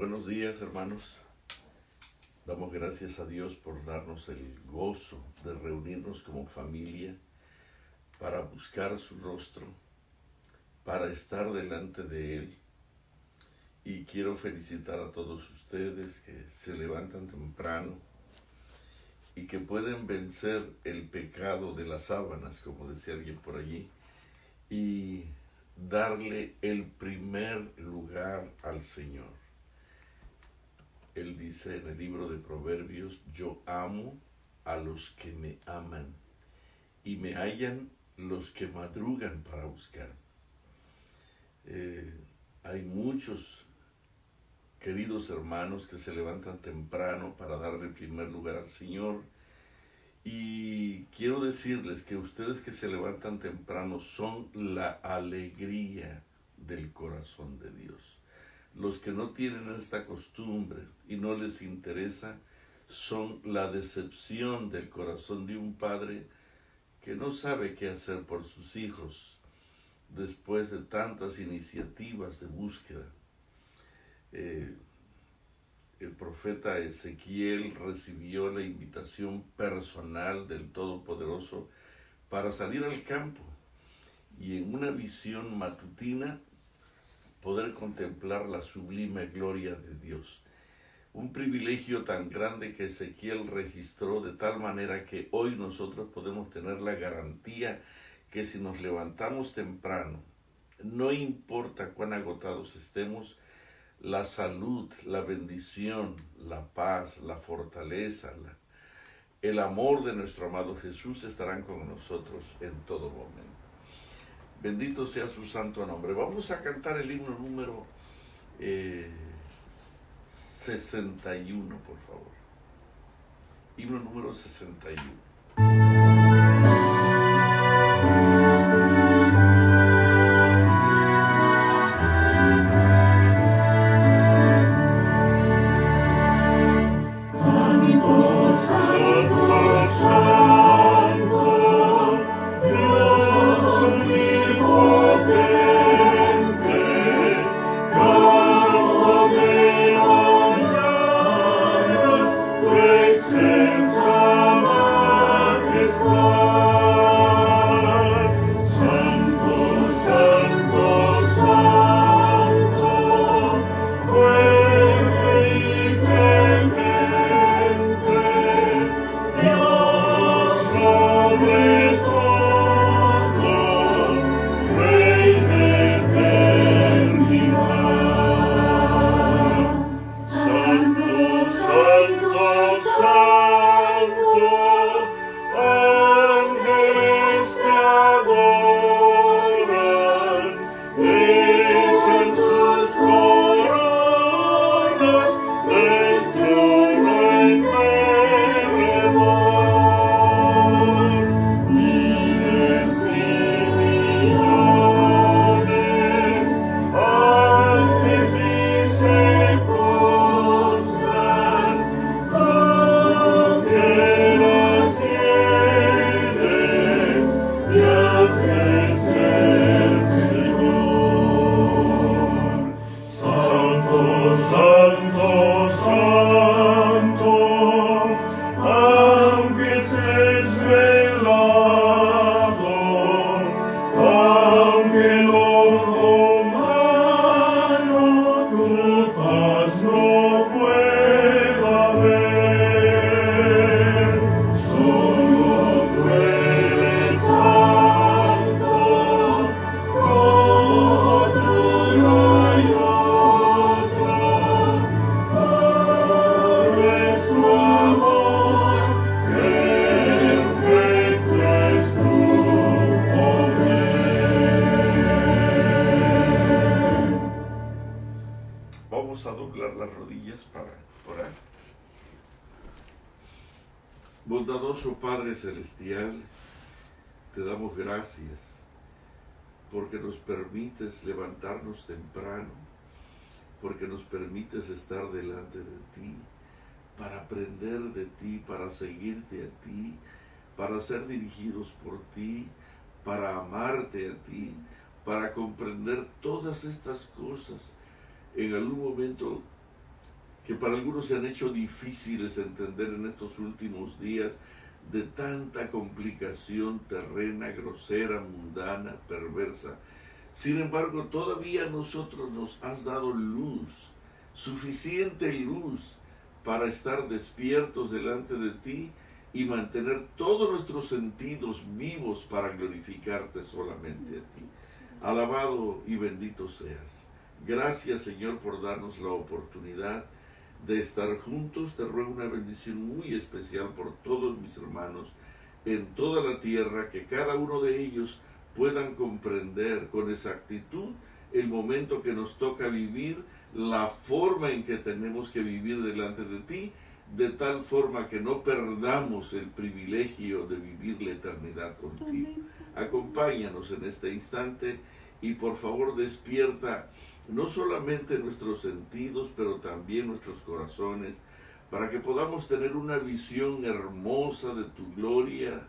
Buenos días, hermanos. Damos gracias a Dios por darnos el gozo de reunirnos como familia para buscar su rostro, para estar delante de Él. Y quiero felicitar a todos ustedes que se levantan temprano y que pueden vencer el pecado de las sábanas, como decía alguien por allí, y darle el primer lugar al Señor. Él dice en el libro de Proverbios: yo amo a los que me aman y me hallan los que madrugan para buscar. Hay muchos queridos hermanos que se levantan temprano para darle el primer lugar al Señor, y quiero decirles que ustedes que se levantan temprano son la alegría del corazón de Dios. Los que no tienen esta costumbre y no les interesa son la decepción del corazón de un padre que no sabe qué hacer por sus hijos después de tantas iniciativas de búsqueda. El profeta Ezequiel recibió la invitación personal del Todopoderoso para salir al campo y en una visión matutina poder contemplar la sublime gloria de Dios. Un privilegio tan grande que Ezequiel registró, de tal manera que hoy nosotros podemos tener la garantía que si nos levantamos temprano, no importa cuán agotados estemos, la salud, la bendición, la paz, la fortaleza, el amor de nuestro amado Jesús estarán con nosotros en todo momento. Bendito sea su santo nombre. Vamos a cantar el himno número 61, por favor. Himno número 61. Vamos a doblar las rodillas para orar. Bondadoso Padre Celestial, te damos gracias porque nos permites levantarnos temprano, porque nos permites estar delante de ti, para aprender de ti, para seguirte a ti, para ser dirigidos por ti, para amarte a ti, para comprender todas estas cosas. En algún momento que para algunos se han hecho difíciles entender en estos últimos días de tanta complicación terrena, grosera, mundana, perversa. Sin embargo, todavía a nosotros nos has dado luz, suficiente luz para estar despiertos delante de ti y mantener todos nuestros sentidos vivos para glorificarte solamente a ti. Alabado y bendito seas. Gracias, Señor, por darnos la oportunidad de estar juntos. Te ruego una bendición muy especial por todos mis hermanos en toda la tierra, que cada uno de ellos puedan comprender con exactitud el momento que nos toca vivir, la forma en que tenemos que vivir delante de ti, de tal forma que no perdamos el privilegio de vivir la eternidad contigo. Acompáñanos en este instante y por favor despierta no solamente nuestros sentidos, pero también nuestros corazones, para que podamos tener una visión hermosa de tu gloria,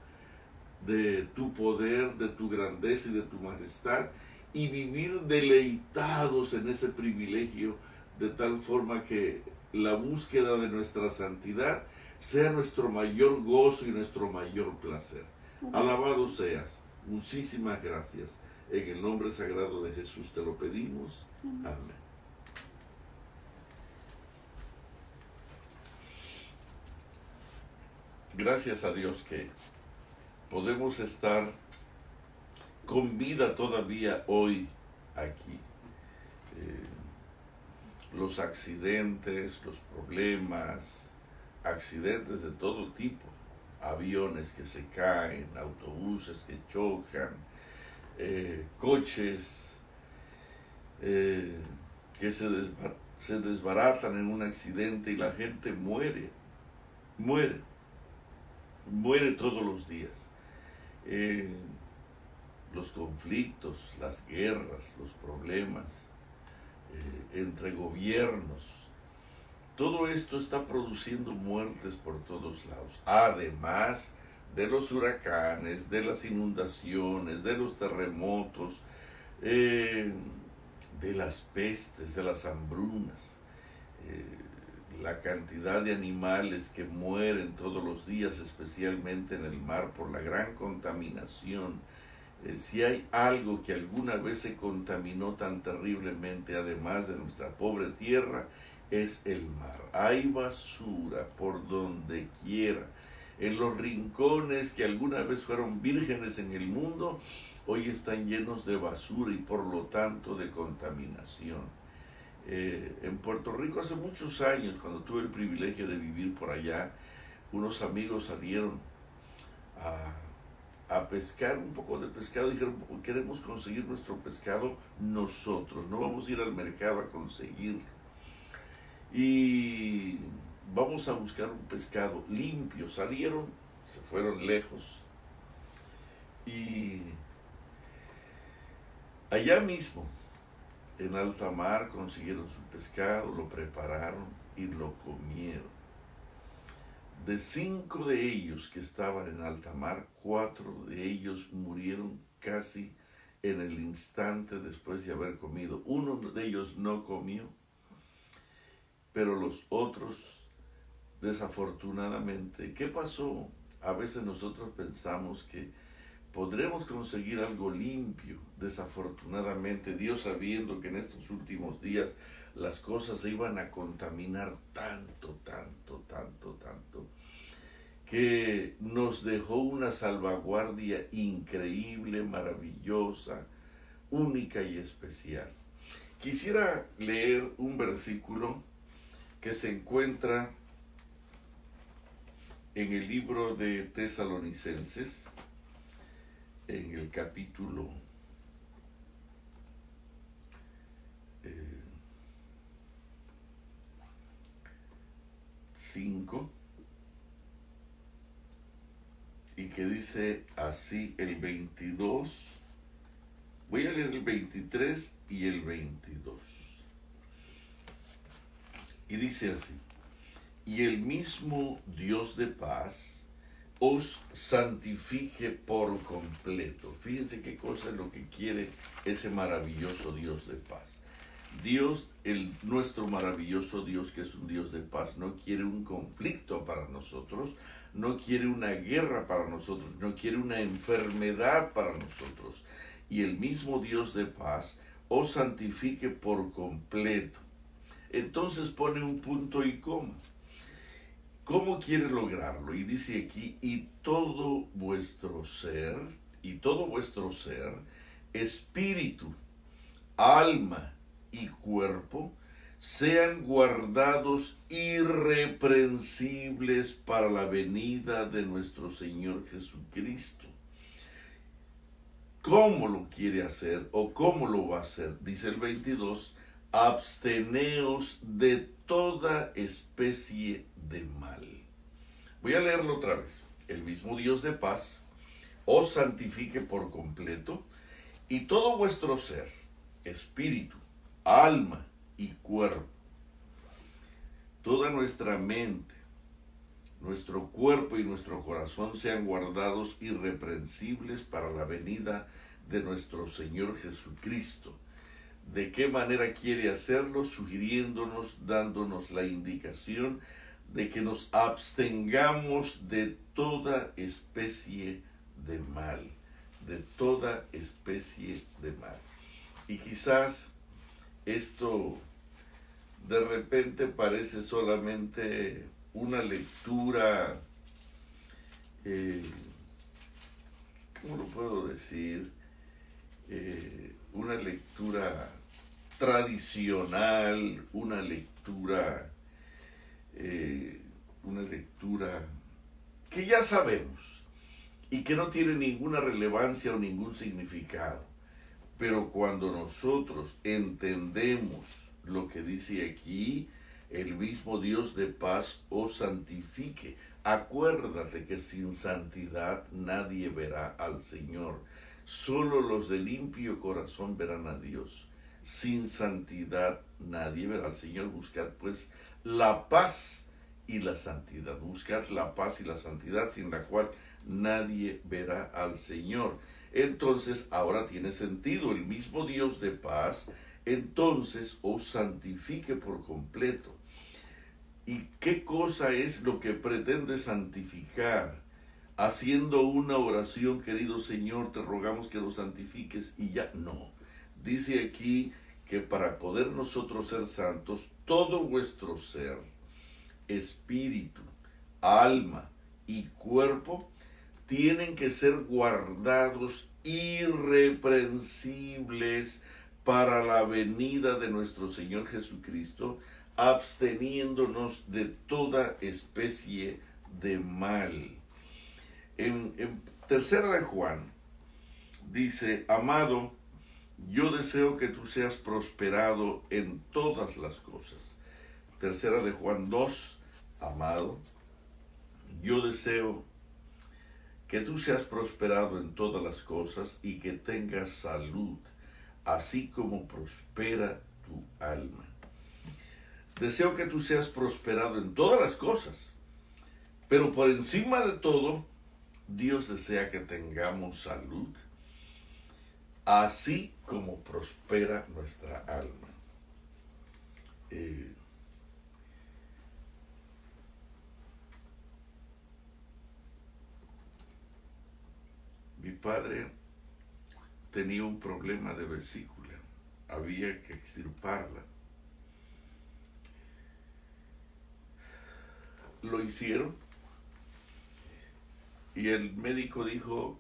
de tu poder, de tu grandeza y de tu majestad, y vivir deleitados en ese privilegio, de tal forma que la búsqueda de nuestra santidad sea nuestro mayor gozo y nuestro mayor placer. Alabado seas. Muchísimas gracias. En el nombre sagrado de Jesús te lo pedimos. Amén. Gracias a Dios que podemos estar con vida todavía hoy aquí. Los accidentes, los problemas, accidentes de todo tipo, aviones que se caen, autobuses que chocan, coches que se desbaratan en un accidente y la gente muere todos los días. Los conflictos, las guerras, los problemas entre gobiernos, todo esto está produciendo muertes por todos lados, además de los huracanes, de las inundaciones, de los terremotos, de las pestes, de las hambrunas, la cantidad de animales que mueren todos los días, especialmente en el mar, por la gran contaminación. Si hay algo que alguna vez se contaminó tan terriblemente, además de nuestra pobre tierra, es el mar. Hay basura por donde quiera. En los rincones que alguna vez fueron vírgenes en el mundo, hoy están llenos de basura y por lo tanto de contaminación. En Puerto Rico hace muchos años, cuando tuve el privilegio de vivir por allá, unos amigos salieron a pescar un poco de pescado y dijeron: queremos conseguir nuestro pescado nosotros, no vamos a ir al mercado a conseguirlo. Y vamos a buscar un pescado limpio. Salieron, se fueron lejos y allá mismo en alta mar consiguieron su pescado, lo prepararon y lo comieron. De 5 de ellos que estaban en alta mar, 4 de ellos murieron casi en el instante después de haber comido. Uno de ellos no comió, pero los otros, desafortunadamente, ¿qué pasó? A veces nosotros pensamos que podremos conseguir algo limpio. Desafortunadamente, Dios, sabiendo que en estos últimos días las cosas se iban a contaminar tanto, que nos dejó una salvaguardia increíble, maravillosa, única y especial. Quisiera leer un versículo que se encuentra en el libro de Tesalonicenses, en el capítulo 5, y que dice así el 22. Voy a leer el 23 y el 22. Y dice así: y el mismo Dios de paz os santifique por completo. Fíjense qué cosa es lo que quiere ese maravilloso Dios de paz. Dios, nuestro maravilloso Dios, que es un Dios de paz, no quiere un conflicto para nosotros, no quiere una guerra para nosotros, no quiere una enfermedad para nosotros. Y el mismo Dios de paz os santifique por completo. Entonces pone un punto y coma. ¿Cómo quiere lograrlo? Y dice aquí, y todo vuestro ser, espíritu, alma y cuerpo, sean guardados irreprensibles para la venida de nuestro Señor Jesucristo. ¿Cómo lo quiere hacer o cómo lo va a hacer? Dice el 22, absteneos de toda especie de mal. Voy a leerlo otra vez. El mismo Dios de paz os santifique por completo, y todo vuestro ser, espíritu, alma y cuerpo, toda nuestra mente, nuestro cuerpo y nuestro corazón sean guardados irreprensibles para la venida de nuestro Señor Jesucristo. ¿De qué manera quiere hacerlo? Sugiriéndonos, dándonos la indicación de que nos abstengamos de toda especie de mal, de toda especie de mal. Y quizás esto de repente parece solamente una lectura, ¿cómo lo puedo decir? Una lectura tradicional, una lectura que ya sabemos y que no tiene ninguna relevancia o ningún significado. Pero cuando nosotros entendemos lo que dice aquí, el mismo Dios de paz os santifique. Acuérdate que sin santidad nadie verá al Señor. Solo los de limpio corazón verán a Dios. Sin santidad nadie verá al Señor. Buscad pues la paz y la santidad. Buscad la paz y la santidad, sin la cual nadie verá al Señor. Entonces ahora tiene sentido. El mismo Dios de paz entonces os santifique por completo. ¿Y qué cosa es lo que pretende santificar? Haciendo una oración, querido Señor, te rogamos que lo santifiques, y ya no. Dice aquí que para poder nosotros ser santos, todo vuestro ser, espíritu, alma y cuerpo, tienen que ser guardados irreprensibles para la venida de nuestro Señor Jesucristo, absteniéndonos de toda especie de mal. En tercera de Juan dice, amado, yo deseo que tú seas prosperado en todas las cosas. Tercera de Juan 2, amado, yo deseo que tú seas prosperado en todas las cosas y que tengas salud, así como prospera tu alma. Deseo que tú seas prosperado en todas las cosas, pero por encima de todo, Dios desea que tengamos salud, así como prospera nuestra alma. Mi padre tenía un problema de vesícula, había que extirparla. Lo hicieron y el médico dijo,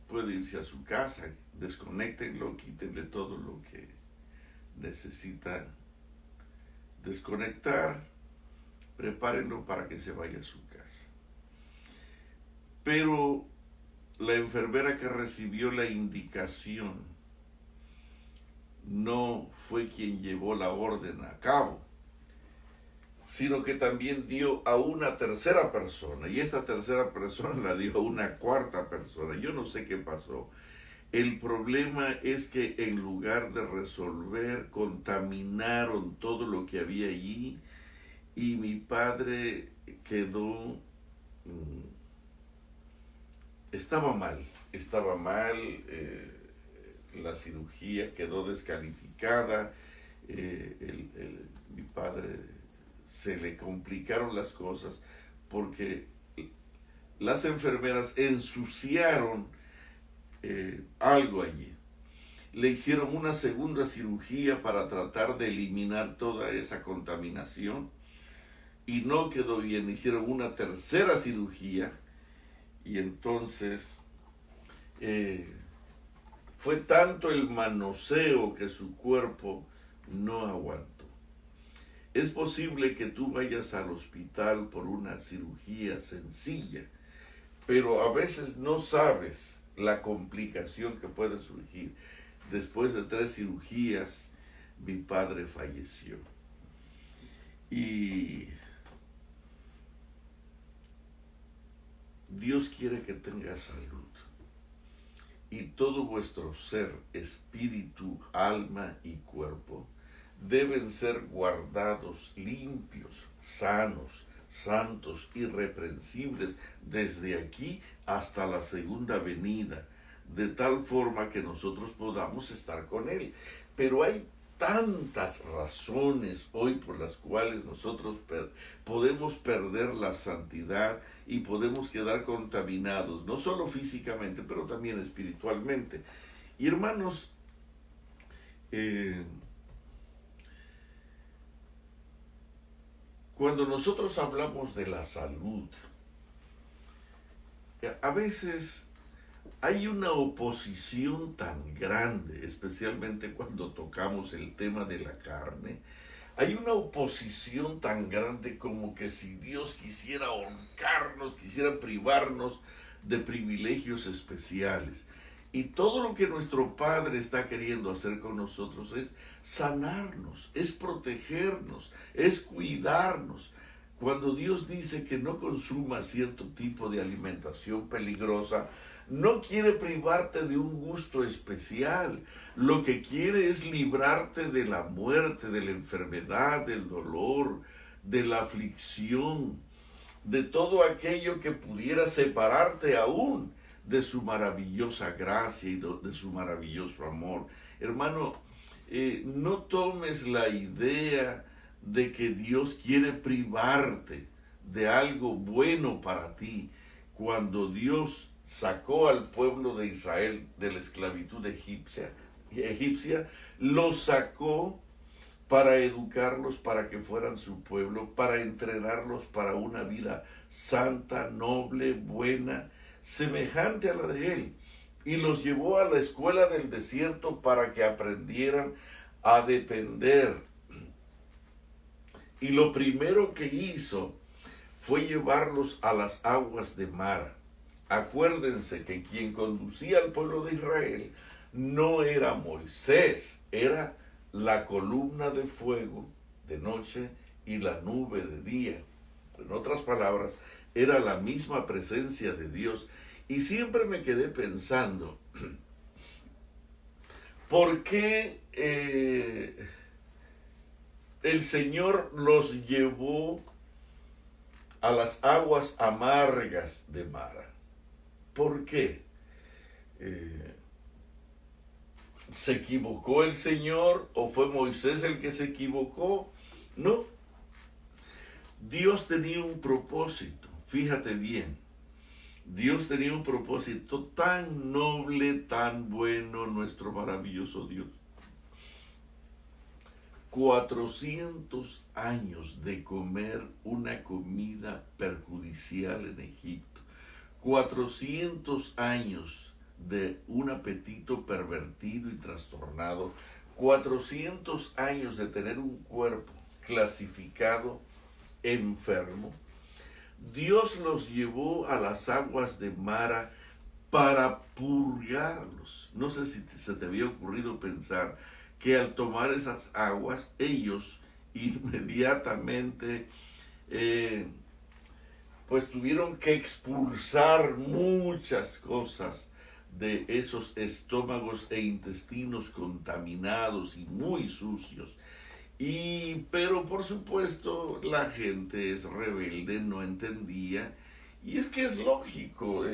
puede irse a su casa, desconéctenlo, quítenle todo lo que necesita desconectar, prepárenlo para que se vaya a su casa. Pero la enfermera que recibió la indicación no fue quien llevó la orden a cabo, sino que también dio a una tercera persona, y esta tercera persona la dio a una cuarta persona. Yo no sé qué pasó. El problema es que en lugar de resolver, contaminaron todo lo que había allí, y mi padre quedó, estaba mal, la cirugía quedó descalificada, mi padre se le complicaron las cosas porque las enfermeras ensuciaron algo allí. Le hicieron una segunda cirugía para tratar de eliminar toda esa contaminación y no quedó bien. Hicieron una tercera cirugía y entonces fue tanto el manoseo que su cuerpo no aguantó. Es posible que tú vayas al hospital por una cirugía sencilla, pero a veces no sabes la complicación que puede surgir. Después de 3 cirugías, mi padre falleció. Y Dios quiere que tengas salud. Y todo vuestro ser, espíritu, alma y cuerpo deben ser guardados limpios, sanos, santos, irreprensibles desde aquí hasta la segunda venida, de tal forma que nosotros podamos estar con Él. Pero hay tantas razones hoy por las cuales nosotros podemos perder la santidad y podemos quedar contaminados, no solo físicamente, pero también espiritualmente. Y hermanos, cuando nosotros hablamos de la salud, a veces hay una oposición tan grande, especialmente cuando tocamos el tema de la carne. Hay una oposición tan grande como que si Dios quisiera ahorcarnos, quisiera privarnos de privilegios especiales. Y todo lo que nuestro Padre está queriendo hacer con nosotros es sanarnos, es protegernos, es cuidarnos. Cuando Dios dice que no consuma cierto tipo de alimentación peligrosa, no quiere privarte de un gusto especial. Lo que quiere es librarte de la muerte, de la enfermedad, del dolor, de la aflicción, de todo aquello que pudiera separarte aún de su maravillosa gracia y de su maravilloso amor. Hermano, no tomes la idea de que Dios quiere privarte de algo bueno para ti. Cuando Dios sacó al pueblo de Israel de la esclavitud egipcia, los sacó para educarlos, para que fueran su pueblo, para entrenarlos para una vida santa, noble, buena, semejante a la de Él. Y los llevó a la escuela del desierto para que aprendieran a depender. Y lo primero que hizo fue llevarlos a las aguas de Mara. Acuérdense que quien conducía al pueblo de Israel no era Moisés, era la columna de fuego de noche y la nube de día. En otras palabras, era la misma presencia de Dios. Y siempre me quedé pensando, ¿por qué el Señor los llevó a las aguas amargas de Mara? ¿Por qué? ¿Se equivocó el Señor o fue Moisés el que se equivocó? No. Dios tenía un propósito, fíjate bien. Dios tenía un propósito tan noble, tan bueno, nuestro maravilloso Dios. 400 años de comer una comida perjudicial en Egipto. 400 años de un apetito pervertido y trastornado. 400 años de tener un cuerpo clasificado enfermo. Dios los llevó a las aguas de Mara para purgarlos. No sé si se te había ocurrido pensar que al tomar esas aguas, ellos inmediatamente pues tuvieron que expulsar muchas cosas de esos estómagos e intestinos contaminados y muy sucios. Pero por supuesto la gente es rebelde, no entendía, y es que es lógico,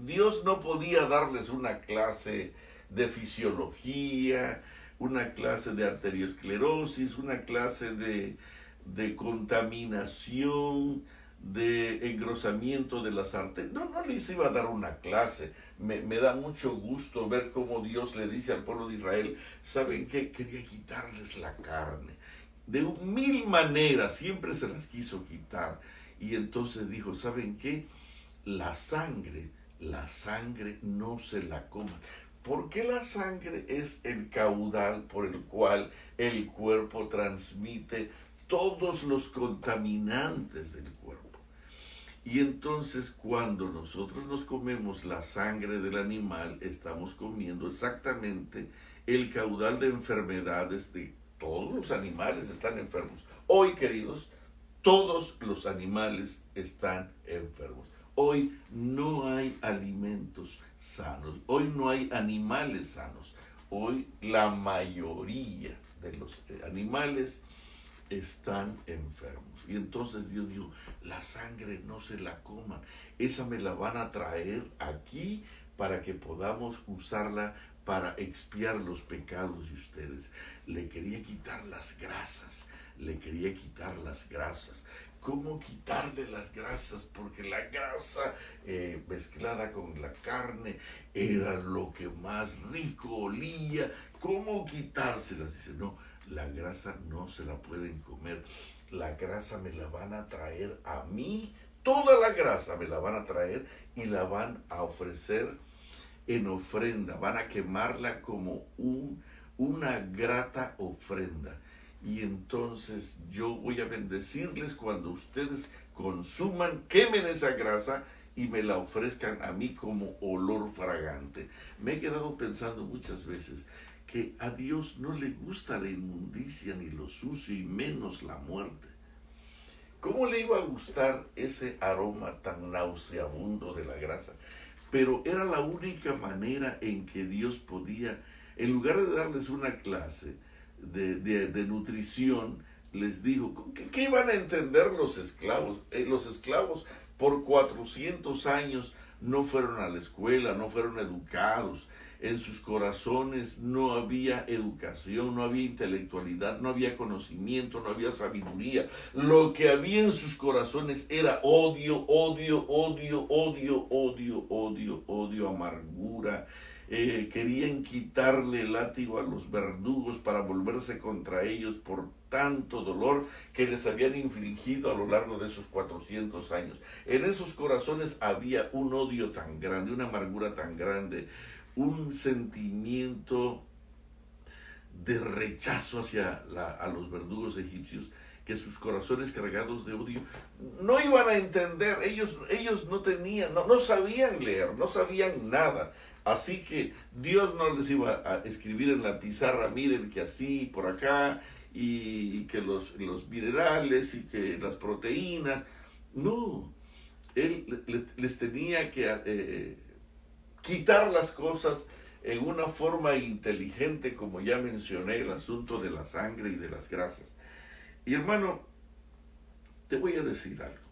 Dios no podía darles una clase de fisiología, una clase de arteriosclerosis, una clase de contaminación, de engrosamiento de las arterias. No les iba a dar una clase. Me da mucho gusto ver cómo Dios le dice al pueblo de Israel, ¿saben qué? Quería quitarles la carne. De mil maneras, siempre se las quiso quitar. Y entonces dijo, ¿saben qué? La sangre no se la coman. Porque la sangre es el caudal por el cual el cuerpo transmite todos los contaminantes del cuerpo. Y entonces cuando nosotros nos comemos la sangre del animal, estamos comiendo exactamente el caudal de enfermedades de todos los animales están enfermos. Hoy, queridos, todos los animales están enfermos. Hoy no hay alimentos sanos, hoy no hay animales sanos. Hoy la mayoría de los animales están enfermos. Y entonces Dios dijo, la sangre no se la coman, esa me la van a traer aquí para que podamos usarla para expiar los pecados de ustedes. Le quería quitar las grasas, le quería quitar las grasas. ¿Cómo quitarle las grasas? Porque la grasa mezclada con la carne era lo que más rico olía. ¿Cómo quitárselas? Dice, no, la grasa no se la pueden comer. La grasa me la van a traer a mí. Toda la grasa me la van a traer y la van a ofrecer en ofrenda. Van a quemarla como una grata ofrenda. Y entonces yo voy a bendecirles cuando ustedes consuman, quemen esa grasa y me la ofrezcan a mí como olor fragante. Me he quedado pensando muchas veces que a Dios no le gusta la inmundicia ni lo sucio y menos la muerte. ¿Cómo le iba a gustar ese aroma tan nauseabundo de la grasa? Pero era la única manera en que Dios podía, en lugar de darles una clase de nutrición, les dijo, ¿qué iban a entender los esclavos? Los esclavos por 400 años no fueron a la escuela, no fueron educados. En sus corazones no había educación, no había intelectualidad, no había conocimiento, no había sabiduría. Lo que había en sus corazones era odio, odio, odio, odio, odio, odio, odio, amargura. Querían quitarle el látigo a los verdugos para volverse contra ellos por tanto dolor que les habían infligido a lo largo de esos 400 años. En esos corazones había un odio tan grande, una amargura tan grande, un sentimiento de rechazo a los verdugos egipcios, que sus corazones cargados de odio no iban a entender. Ellos no tenían, no sabían leer, no sabían nada. Así que Dios no les iba a escribir en la pizarra, miren que así, por acá, y que los minerales y que las proteínas. No, Él les tenía que quitar las cosas en una forma inteligente, como ya mencioné, el asunto de la sangre y de las grasas. Y hermano, te voy a decir algo.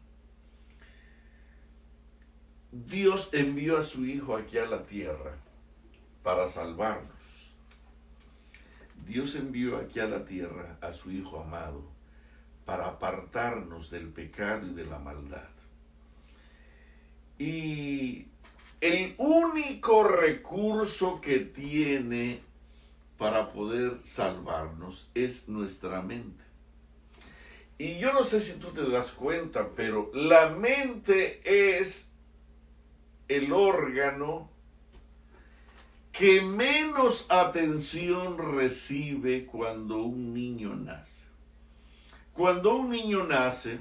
Dios envió a su Hijo aquí a la tierra para salvarnos. Dios envió aquí a la tierra a su Hijo amado para apartarnos del pecado y de la maldad. Y el único recurso que tiene para poder salvarnos es nuestra mente. Y yo no sé si tú te das cuenta, pero la mente es el órgano que menos atención recibe cuando un niño nace. Cuando un niño nace,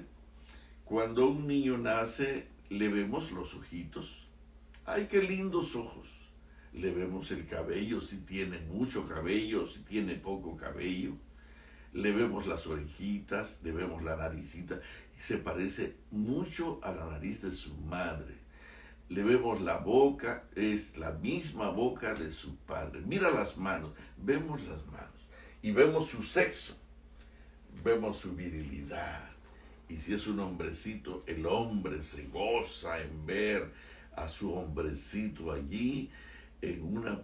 le vemos los ojitos. ¡Ay, qué lindos ojos! Le vemos el cabello, si tiene mucho cabello, si tiene poco cabello. Le vemos las orejitas, le vemos la naricita. Y se parece mucho a la nariz de su madre. Le vemos la boca, es la misma boca de su padre. Mira las manos, vemos las manos. Y vemos su sexo, vemos su virilidad. Y si es un hombrecito, el hombre se goza en ver a su hombrecito allí en una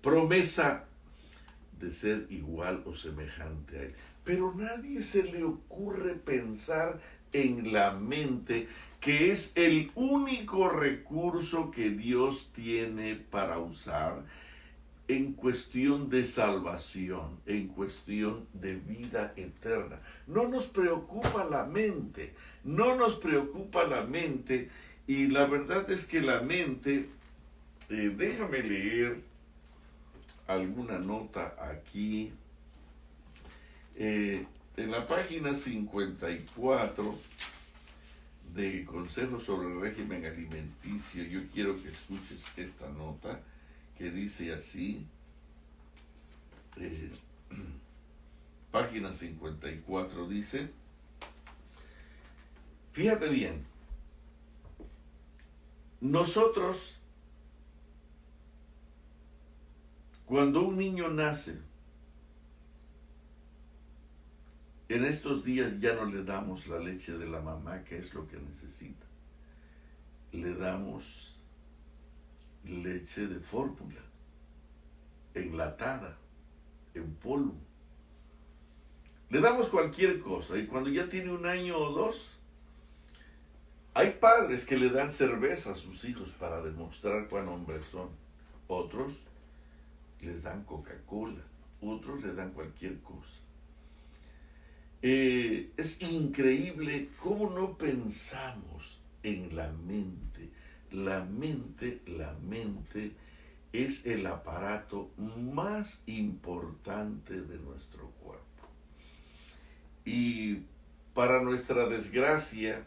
promesa de ser igual o semejante a Él. Pero nadie se le ocurre pensar en la mente, que es el único recurso que Dios tiene para usar en cuestión de salvación, en cuestión de vida eterna. No nos preocupa la mente, no nos preocupa la mente, y la verdad es que la mente, déjame leer alguna nota aquí, en la página 54 de Consejos sobre el Régimen Alimenticio. Yo quiero que escuches esta nota que dice así, página 54 dice, fíjate bien, nosotros, cuando un niño nace, en estos días ya no le damos la leche de la mamá, que es lo que necesita. Le damos leche de fórmula, enlatada, en polvo. Le damos cualquier cosa, y cuando ya tiene 1 año o 2, hay padres que le dan cerveza a sus hijos para demostrar cuán hombres son. Otros les dan Coca-Cola, otros le dan cualquier cosa. Es increíble cómo no pensamos en la mente. La mente es el aparato más importante de nuestro cuerpo. Y para nuestra desgracia,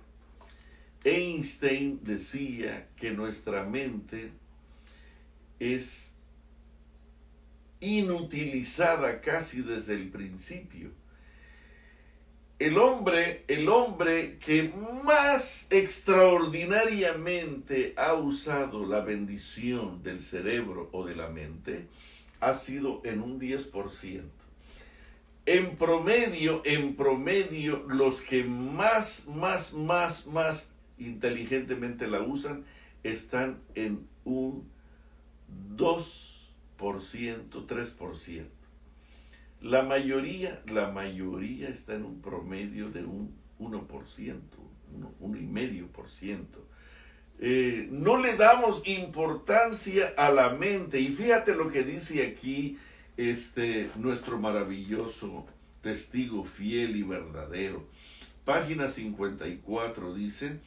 Einstein decía que nuestra mente es inutilizada casi desde el principio. El hombre que más extraordinariamente ha usado la bendición del cerebro o de la mente ha sido en un 10%. En promedio, los que más inteligentemente la usan están en un 2%, 3%. La mayoría está en un promedio de un 1%, 1,5%. No le damos importancia a la mente. Y fíjate lo que dice aquí nuestro maravilloso testigo fiel y verdadero. Página 54 dice,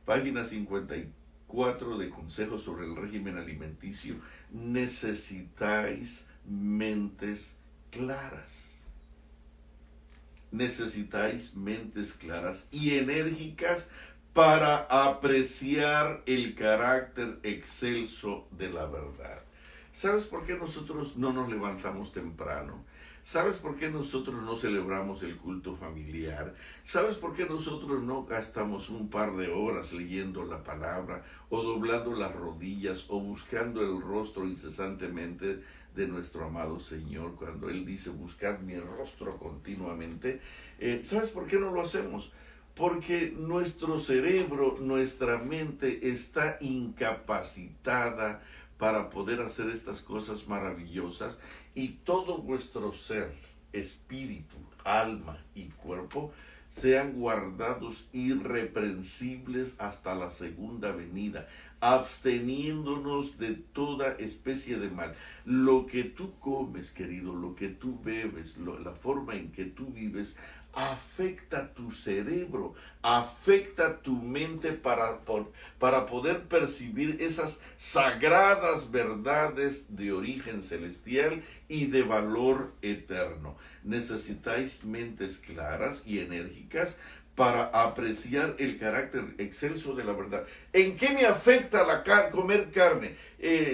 página 54 de Consejos sobre el Régimen Alimenticio: necesitáis mentes claras. Necesitáis mentes claras y enérgicas para apreciar el carácter excelso de la verdad. ¿Sabes por qué nosotros no nos levantamos temprano? ¿Sabes por qué nosotros no celebramos el culto familiar? ¿Sabes por qué nosotros no gastamos un par de horas leyendo la palabra, o doblando las rodillas, o buscando el rostro incesantemente de nuestro amado Señor, cuando Él dice: buscad mi rostro continuamente? ¿Sabes por qué no lo hacemos? Porque nuestro cerebro, nuestra mente está incapacitada para poder hacer estas cosas maravillosas, y todo vuestro ser, espíritu, alma y cuerpo sean guardados irreprensibles hasta la segunda venida, absteniéndonos de toda especie de mal. Lo que tú comes, querido, lo que tú bebes, la forma en que tú vives, afecta tu cerebro, afecta tu mente para poder percibir esas sagradas verdades de origen celestial y de valor eterno. Necesitáis mentes claras y enérgicas para apreciar el carácter excelso de la verdad. ¿En qué me afecta comer carne?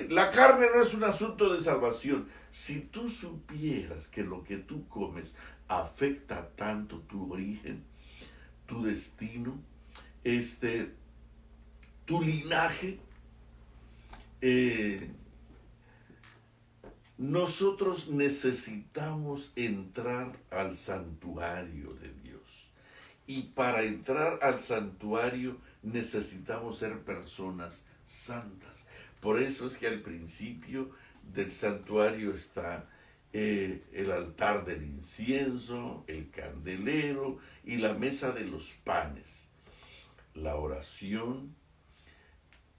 La carne no es un asunto de salvación. Si tú supieras que lo que tú comes afecta tanto tu origen, tu destino, tu linaje, nosotros necesitamos entrar al santuario de Dios. Y para entrar al santuario necesitamos ser personas santas. Por eso es que al principio del santuario está el altar del incienso, el candelero y la mesa de los panes. La oración,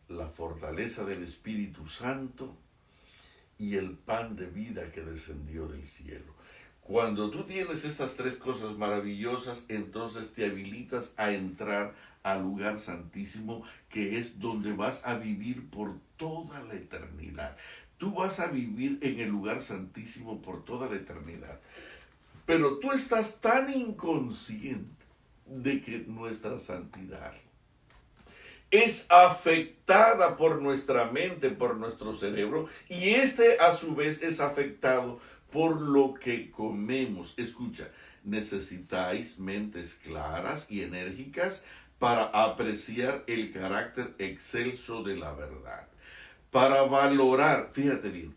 la fortaleza del Espíritu Santo y el pan de vida que descendió del cielo. Cuando tú tienes estas tres cosas maravillosas, entonces te habilitas a entrar al lugar santísimo, que es donde vas a vivir por toda la eternidad. Tú vas a vivir en el lugar santísimo por toda la eternidad. Pero tú estás tan inconsciente de que nuestra santidad es afectada por nuestra mente, por nuestro cerebro, y a su vez es afectado por lo que comemos. Escucha, necesitáis mentes claras y enérgicas para apreciar el carácter excelso de la verdad. Para valorar, fíjate bien,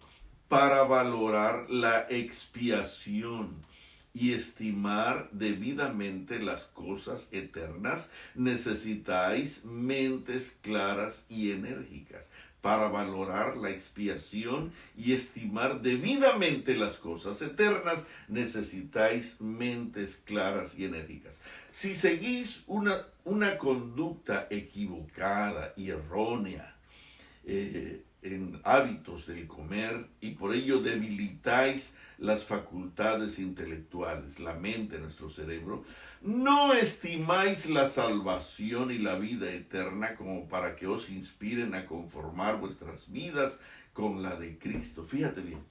para valorar la expiación y estimar debidamente las cosas eternas, necesitáis mentes claras y enérgicas. Para valorar la expiación y estimar debidamente las cosas eternas, necesitáis mentes claras y enérgicas. Si seguís una conducta equivocada y errónea, en hábitos del comer, y por ello debilitáis las facultades intelectuales, la mente, nuestro cerebro, no estimáis la salvación y la vida eterna como para que os inspiren a conformar vuestras vidas con la de Cristo. Fíjate bien,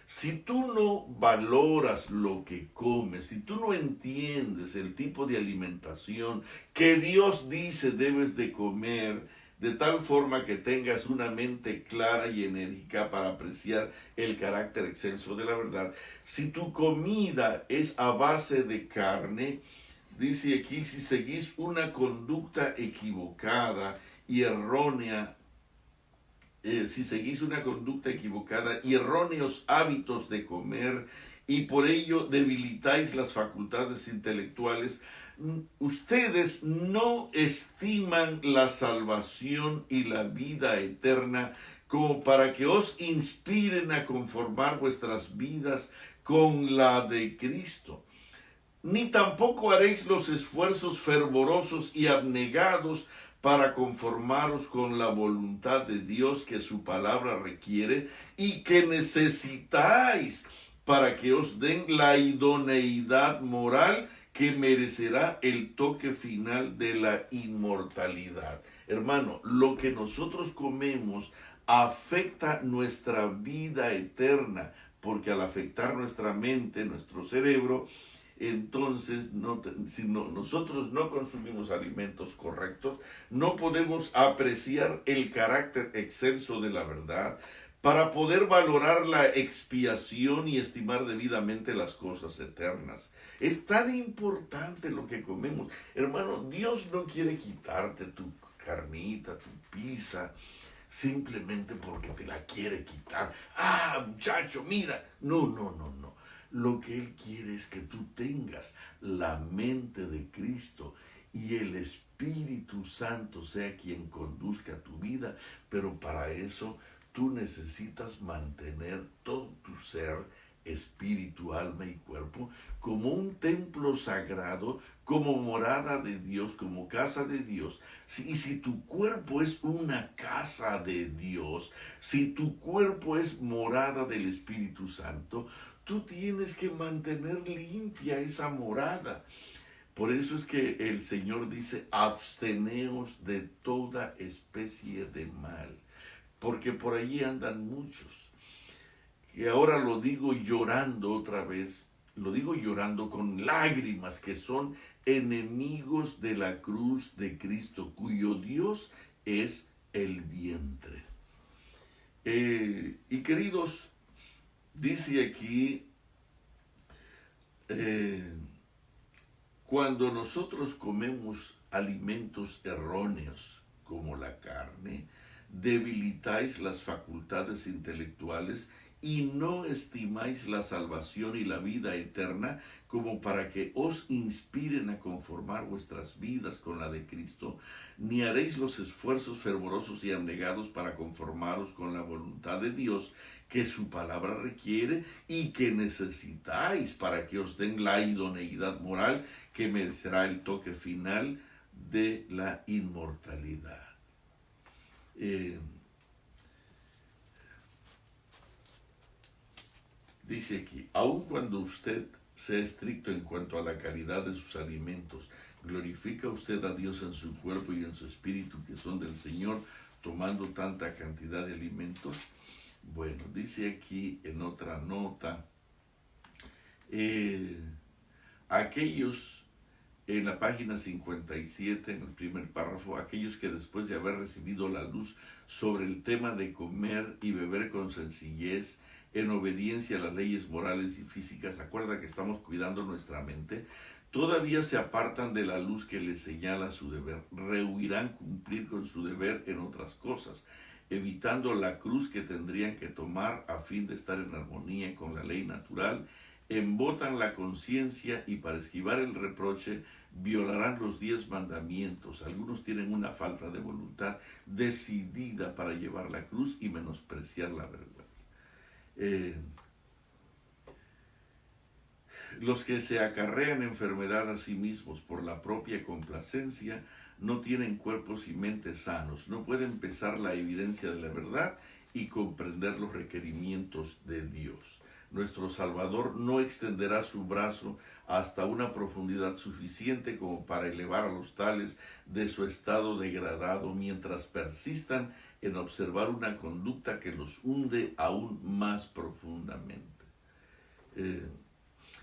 si tú no valoras lo que comes, si tú no entiendes el tipo de alimentación que Dios dice debes de comer, de tal forma que tengas una mente clara y enérgica para apreciar el carácter excelso de la verdad. Si tu comida es a base de carne, dice aquí, si seguís una conducta equivocada y errónea, y erróneos hábitos de comer, y por ello debilitáis las facultades intelectuales, ustedes no estiman la salvación y la vida eterna como para que os inspiren a conformar vuestras vidas con la de Cristo. Ni tampoco haréis los esfuerzos fervorosos y abnegados para conformaros con la voluntad de Dios que su palabra requiere y que necesitáis para que os den la idoneidad moral que merecerá el toque final de la inmortalidad. Hermano, lo que nosotros comemos afecta nuestra vida eterna, porque al afectar nuestra mente, nuestro cerebro, entonces si nosotros no consumimos alimentos correctos, no podemos apreciar el carácter excelso de la verdad, para poder valorar la expiación y estimar debidamente las cosas eternas. Es tan importante lo que comemos. Hermano, Dios no quiere quitarte tu carnita, tu pizza, simplemente porque te la quiere quitar. Ah, muchacho, mira. No. Lo que Él quiere es que tú tengas la mente de Cristo y el Espíritu Santo sea quien conduzca tu vida, pero para eso tú necesitas mantener todo tu ser, espíritu, alma y cuerpo, como un templo sagrado, como morada de Dios, como casa de Dios. Y si tu cuerpo es una casa de Dios, si tu cuerpo es morada del Espíritu Santo, tú tienes que mantener limpia esa morada. Por eso es que el Señor dice, absteneos de toda especie de mal, porque por allí andan muchos. Y ahora lo digo llorando otra vez, lo digo llorando con lágrimas, que son enemigos de la cruz de Cristo, cuyo Dios es el vientre. Y queridos, dice aquí, cuando nosotros comemos alimentos erróneos como la carne, debilitáis las facultades intelectuales y no estimáis la salvación y la vida eterna como para que os inspiren a conformar vuestras vidas con la de Cristo, ni haréis los esfuerzos fervorosos y abnegados para conformaros con la voluntad de Dios que su palabra requiere y que necesitáis para que os den la idoneidad moral que merecerá el toque final de la inmortalidad. Dice aquí, aun cuando usted sea estricto en cuanto a la calidad de sus alimentos, glorifica usted a Dios en su cuerpo y en su espíritu que son del Señor, tomando tanta cantidad de alimentos. Bueno, dice aquí en otra nota, aquellos, en la página 57, en el primer párrafo, aquellos que después de haber recibido la luz sobre el tema de comer y beber con sencillez, en obediencia a las leyes morales y físicas, acuerda que estamos cuidando nuestra mente, todavía se apartan de la luz que les señala su deber, rehuirán cumplir con su deber en otras cosas, evitando la cruz que tendrían que tomar a fin de estar en armonía con la ley natural, embotan la conciencia y para esquivar el reproche violarán los 10 mandamientos. Algunos tienen una falta de voluntad decidida para llevar la cruz y menospreciar la verdad. Los que se acarrean enfermedad a sí mismos por la propia complacencia no tienen cuerpos y mentes sanos, no pueden pesar la evidencia de la verdad y comprender los requerimientos de Dios. Nuestro Salvador no extenderá su brazo hasta una profundidad suficiente como para elevar a los tales de su estado degradado mientras persistan en observar una conducta que los hunde aún más profundamente.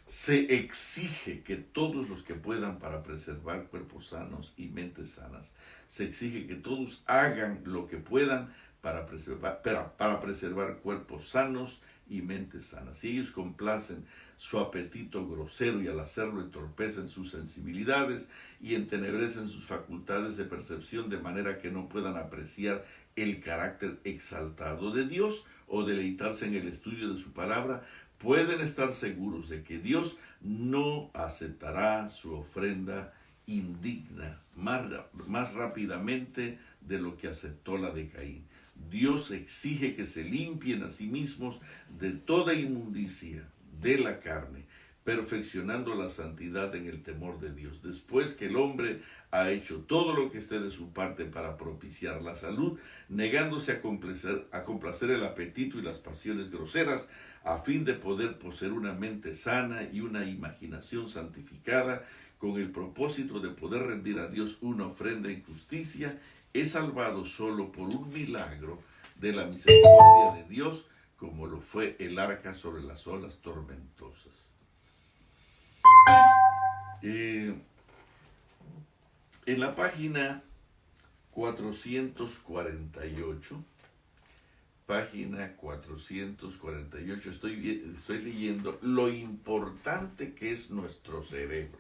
Se exige que todos los que puedan para preservar cuerpos sanos y mentes sanas, se exige que todos hagan lo que puedan para preservar cuerpos sanos y mentes sanas. Si ellos complacen su apetito grosero y al hacerlo entorpecen sus sensibilidades y entenebrecen sus facultades de percepción de manera que no puedan apreciar el carácter exaltado de Dios o deleitarse en el estudio de su palabra, pueden estar seguros de que Dios no aceptará su ofrenda indigna más rápidamente de lo que aceptó la de Caín. Dios exige que se limpien a sí mismos de toda inmundicia de la carne, perfeccionando la santidad en el temor de Dios. Después que el hombre ha hecho todo lo que esté de su parte para propiciar la salud, negándose a complacer el apetito y las pasiones groseras, a fin de poder poseer una mente sana y una imaginación santificada, con el propósito de poder rendir a Dios una ofrenda en justicia, es salvado solo por un milagro de la misericordia de Dios, como lo fue el arca sobre las olas tormentosas. En la página 448, estoy leyendo lo importante que es nuestro cerebro.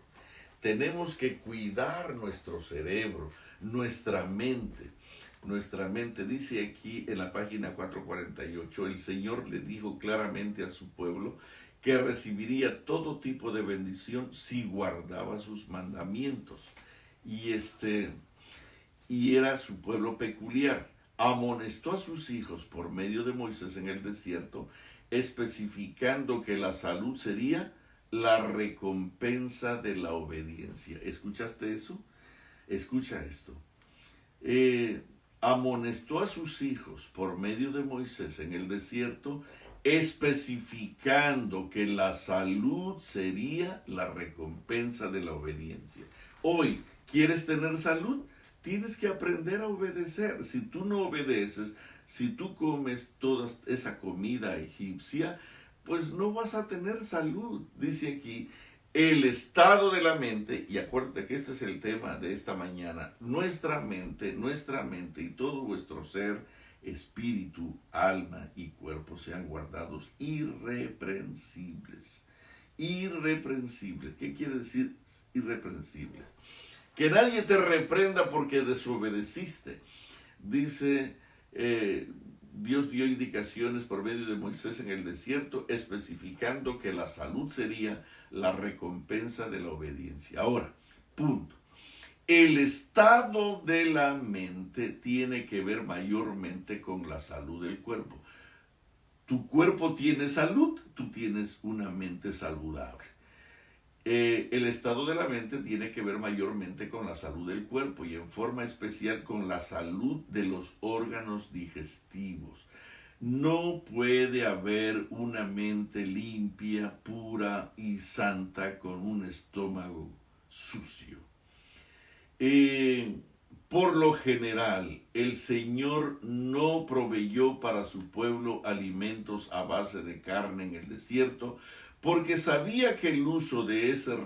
Tenemos que cuidar nuestro cerebro, nuestra mente. Nuestra mente, dice aquí en la página 448, el Señor le dijo claramente a su pueblo que recibiría todo tipo de bendición si guardaba sus mandamientos. Y era su pueblo peculiar. Amonestó a sus hijos por medio de Moisés en el desierto, especificando que la salud sería la recompensa de la obediencia. ¿Escuchaste eso? Escucha esto. Amonestó a sus hijos por medio de Moisés en el desierto, especificando que la salud sería la recompensa de la obediencia. Hoy, ¿quieres tener salud? Tienes que aprender a obedecer. Si tú no obedeces, si tú comes toda esa comida egipcia, pues no vas a tener salud. Dice aquí, el estado de la mente, y acuérdate que este es el tema de esta mañana, nuestra mente y todo vuestro ser, espíritu, alma y cuerpo sean guardados irreprensibles. Irreprensibles. ¿Qué quiere decir irreprensibles? Que nadie te reprenda porque desobedeciste. Dice, Dios dio indicaciones por medio de Moisés en el desierto, especificando que la salud sería la recompensa de la obediencia. Ahora, punto. El estado de la mente tiene que ver mayormente con la salud del cuerpo. Tu cuerpo tiene salud, tú tienes una mente saludable. El estado de la mente tiene que ver mayormente con la salud del cuerpo y en forma especial con la salud de los órganos digestivos. No puede haber una mente limpia, pura y santa con un estómago sucio. Por lo general, el Señor no proveyó para su pueblo alimentos a base de carne en el desierto, porque sabía que el uso de ese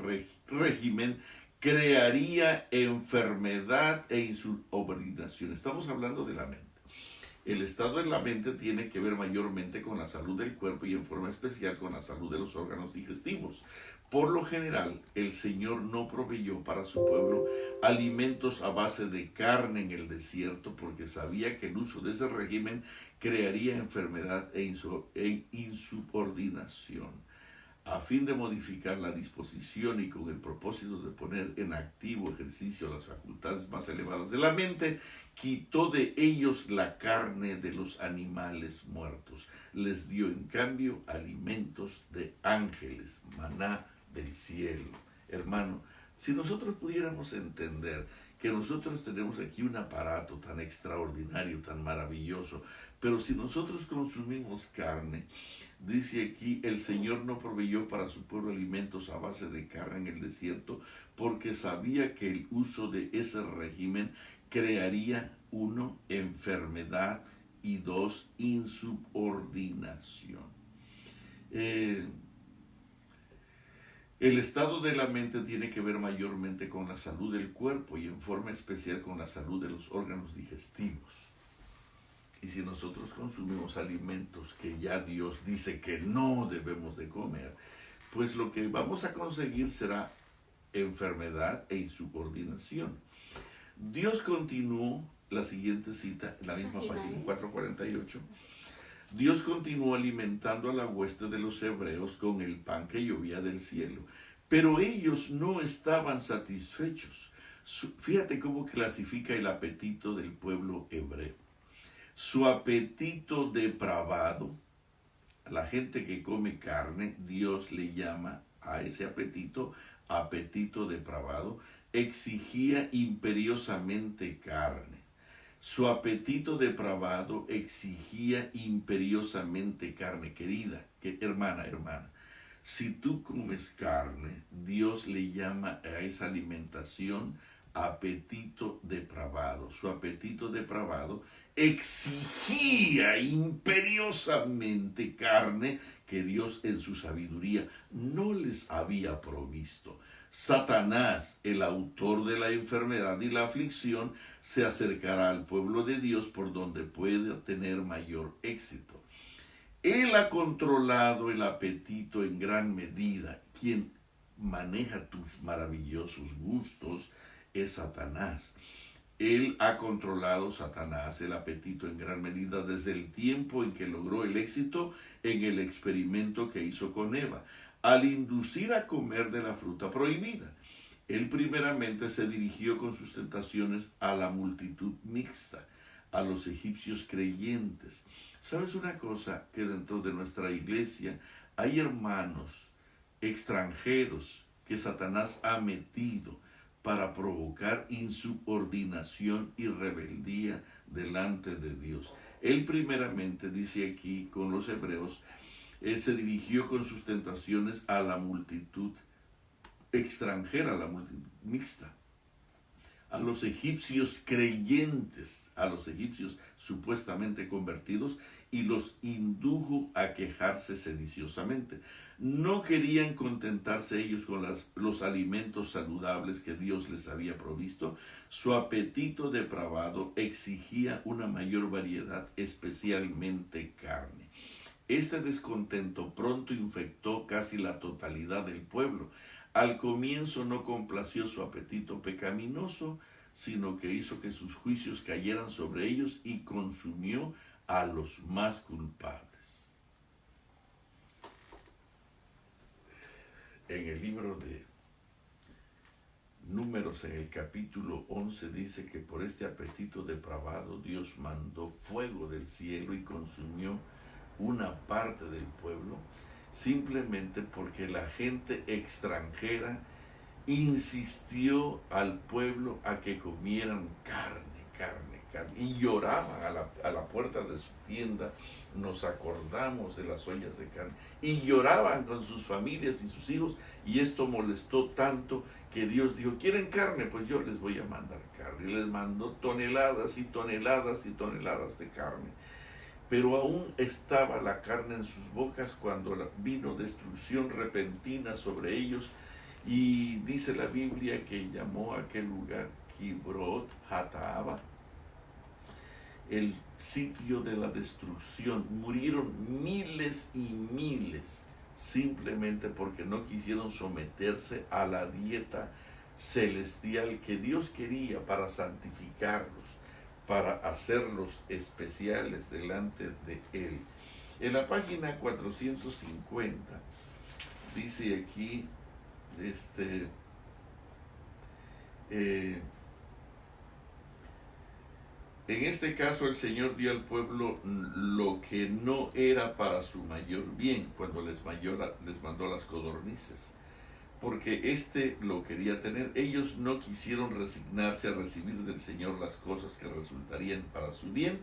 régimen crearía enfermedad e insubordinación. Estamos hablando de la mente. El estado de la mente tiene que ver mayormente con la salud del cuerpo y en forma especial con la salud de los órganos digestivos. Por lo general, el Señor no proveyó para su pueblo alimentos a base de carne en el desierto porque sabía que el uso de ese régimen crearía enfermedad e insubordinación. A fin de modificar la disposición y con el propósito de poner en activo ejercicio las facultades más elevadas de la mente, quitó de ellos la carne de los animales muertos. Les dio en cambio alimentos de ángeles, maná del cielo. Hermano, si nosotros pudiéramos entender que nosotros tenemos aquí un aparato tan extraordinario, tan maravilloso, pero si nosotros consumimos carne, dice aquí, el Señor no proveyó para su pueblo alimentos a base de carne en el desierto porque sabía que el uso de ese régimen crearía, 1, enfermedad y 2, insubordinación. El estado de la mente tiene que ver mayormente con la salud del cuerpo y en forma especial con la salud de los órganos digestivos. Y si nosotros consumimos alimentos que ya Dios dice que no debemos de comer, pues lo que vamos a conseguir será enfermedad e insubordinación. Dios continuó, la siguiente cita, en la misma página 448, Dios continuó alimentando a la hueste de los hebreos con el pan que llovía del cielo, pero ellos no estaban satisfechos. Fíjate cómo clasifica el apetito del pueblo hebreo. Su apetito depravado, la gente que come carne, Dios le llama a ese apetito depravado, exigía imperiosamente carne. Su apetito depravado exigía imperiosamente carne. Querida, hermana, si tú comes carne, Dios le llama a esa alimentación apetito depravado. Su apetito depravado exigía imperiosamente carne que Dios en su sabiduría no les había provisto. Satanás, el autor de la enfermedad y la aflicción, se acercará al pueblo de Dios por donde puede tener mayor éxito. Él ha controlado el apetito en gran medida. Quien maneja tus maravillosos gustos es Satanás. Él ha controlado, Satanás, el apetito en gran medida desde el tiempo en que logró el éxito en el experimento que hizo con Eva, al inducir a comer de la fruta prohibida. Él primeramente se dirigió con sus tentaciones a la multitud mixta, a los egipcios creyentes. ¿Sabes una cosa? Que dentro de nuestra iglesia hay hermanos extranjeros que Satanás ha metido para provocar insubordinación y rebeldía delante de Dios. Él primeramente, dice aquí con los hebreos, se dirigió con sus tentaciones a la multitud extranjera, a la multitud mixta, a los egipcios creyentes, a los egipcios supuestamente convertidos, y los indujo a quejarse sediciosamente. No querían contentarse ellos con los alimentos saludables que Dios les había provisto. Su apetito depravado exigía una mayor variedad, especialmente carne. Este descontento pronto infectó casi la totalidad del pueblo. Al comienzo no complació su apetito pecaminoso, sino que hizo que sus juicios cayeran sobre ellos y consumió a los más culpables. En el libro de Números, en el capítulo 11, dice que por este apetito depravado Dios mandó fuego del cielo y consumió una parte del pueblo, simplemente porque la gente extranjera insistió al pueblo a que comieran carne, y lloraban a la puerta de su tienda. Nos acordamos de las ollas de carne, y lloraban con sus familias y sus hijos, y esto molestó tanto que Dios dijo: ¿quieren carne? Pues yo les voy a mandar carne. Y les mandó toneladas y toneladas y toneladas de carne. Pero aún estaba la carne en sus bocas cuando vino destrucción repentina sobre ellos, y dice la Biblia que llamó a aquel lugar Kibrot Hataaba, el sitio de la destrucción. Murieron miles y miles simplemente porque no quisieron someterse a la dieta celestial que Dios quería para santificarlos, para hacerlos especiales delante de Él. En la página 450 dice aquí, en este caso el Señor dio al pueblo lo que no era para su mayor bien, cuando les mandó las codornices, porque lo quería tener. Ellos no quisieron resignarse a recibir del Señor las cosas que resultarían para su bien.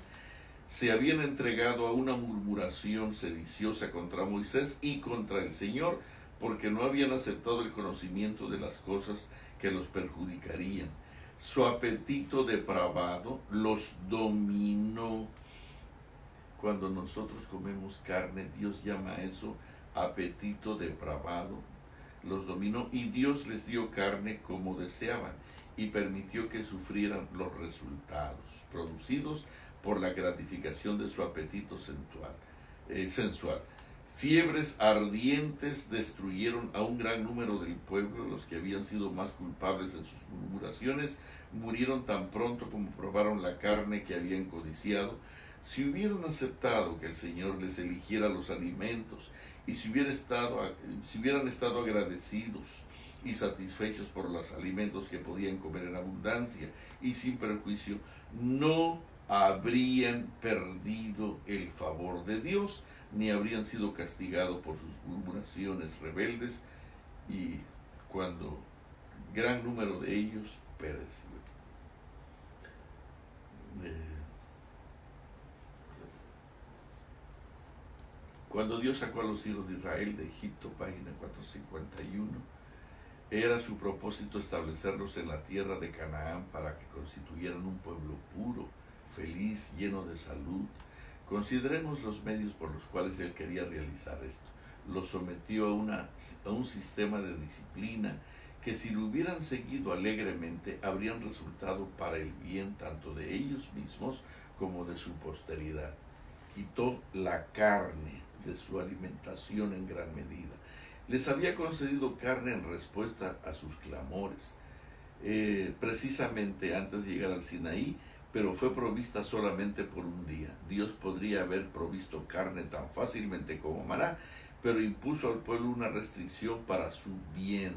Se habían entregado a una murmuración sediciosa contra Moisés y contra el Señor, porque no habían aceptado el conocimiento de las cosas que los perjudicarían. Su apetito depravado los dominó. Cuando nosotros comemos carne, Dios llama a eso apetito depravado. Los dominó, y Dios les dio carne como deseaban, y permitió que sufrieran los resultados producidos por la gratificación de su apetito sensual. Fiebres ardientes destruyeron a un gran número del pueblo. Los que habían sido más culpables en sus murmuraciones murieron tan pronto como probaron la carne que habían codiciado. Si hubieran aceptado que el Señor les eligiera los alimentos, y si hubieran estado agradecidos y satisfechos por los alimentos que podían comer en abundancia y sin perjuicio, no habrían perdido el favor de Dios, ni habrían sido castigados por sus murmuraciones rebeldes, y cuando gran número de ellos pereció. Cuando Dios sacó a los hijos de Israel de Egipto, página 451, era su propósito establecerlos en la tierra de Canaán para que constituyeran un pueblo puro, feliz, lleno de salud. Consideremos los medios por los cuales Él quería realizar esto. Los sometió a un sistema de disciplina que, si lo hubieran seguido alegremente, habrían resultado para el bien tanto de ellos mismos como de su posteridad. Quitó la carne de su alimentación en gran medida. Les había concedido carne en respuesta a sus clamores, precisamente antes de llegar al Sinaí, pero fue provista solamente por un día. Dios podría haber provisto carne tan fácilmente como maná, pero impuso al pueblo una restricción para su bien.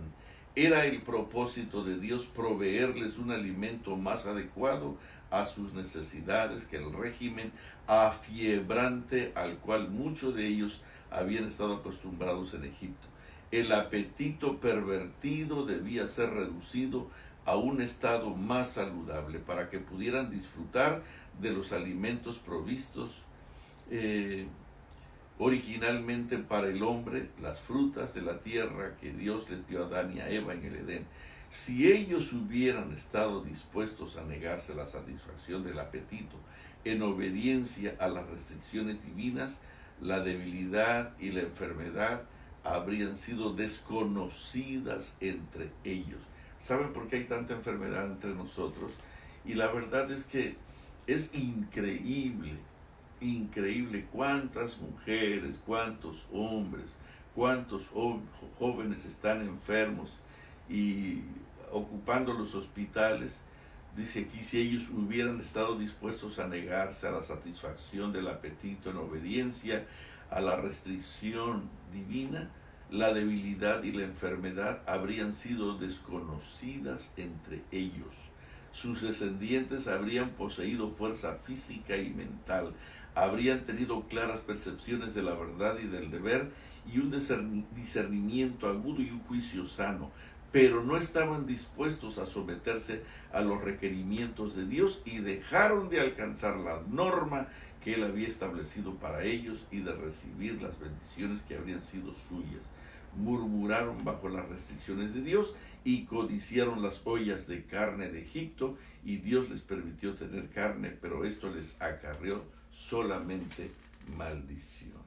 Era el propósito de Dios proveerles un alimento más adecuado a sus necesidades que el régimen afiebrante al cual muchos de ellos habían estado acostumbrados en Egipto. El apetito pervertido debía ser reducido a un estado más saludable para que pudieran disfrutar de los alimentos provistos originalmente para el hombre, las frutas de la tierra que Dios les dio a Adán y a Eva en el Edén. Si ellos hubieran estado dispuestos a negarse la satisfacción del apetito en obediencia a las restricciones divinas, la debilidad y la enfermedad habrían sido desconocidas entre ellos. ¿Saben por qué hay tanta enfermedad entre nosotros? Y la verdad es que es increíble cuántas mujeres, cuántos hombres, cuántos jóvenes están enfermos y ocupando los hospitales Dice aquí, si ellos hubieran estado dispuestos a negarse a la satisfacción del apetito en obediencia a la restricción divina, la debilidad y la enfermedad habrían sido desconocidas entre ellos. Sus descendientes habrían poseído fuerza física y mental, habrían tenido claras percepciones de la verdad y del deber y un discernimiento agudo y un juicio sano, pero no estaban dispuestos a someterse a los requerimientos de Dios y dejaron de alcanzar la norma que Él había establecido para ellos y de recibir las bendiciones que habrían sido suyas. Murmuraron bajo las restricciones de Dios y codiciaron las ollas de carne de Egipto, y Dios les permitió tener carne, pero esto les acarreó solamente maldición.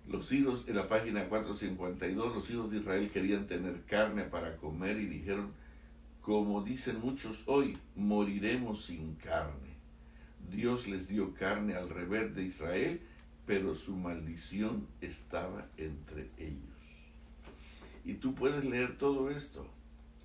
Los hijos, en la página 452, los hijos de Israel querían tener carne para comer y dijeron, como dicen muchos hoy, moriremos sin carne. Dios les dio carne al revés de Israel, pero su maldición estaba entre ellos. Y tú puedes leer todo esto.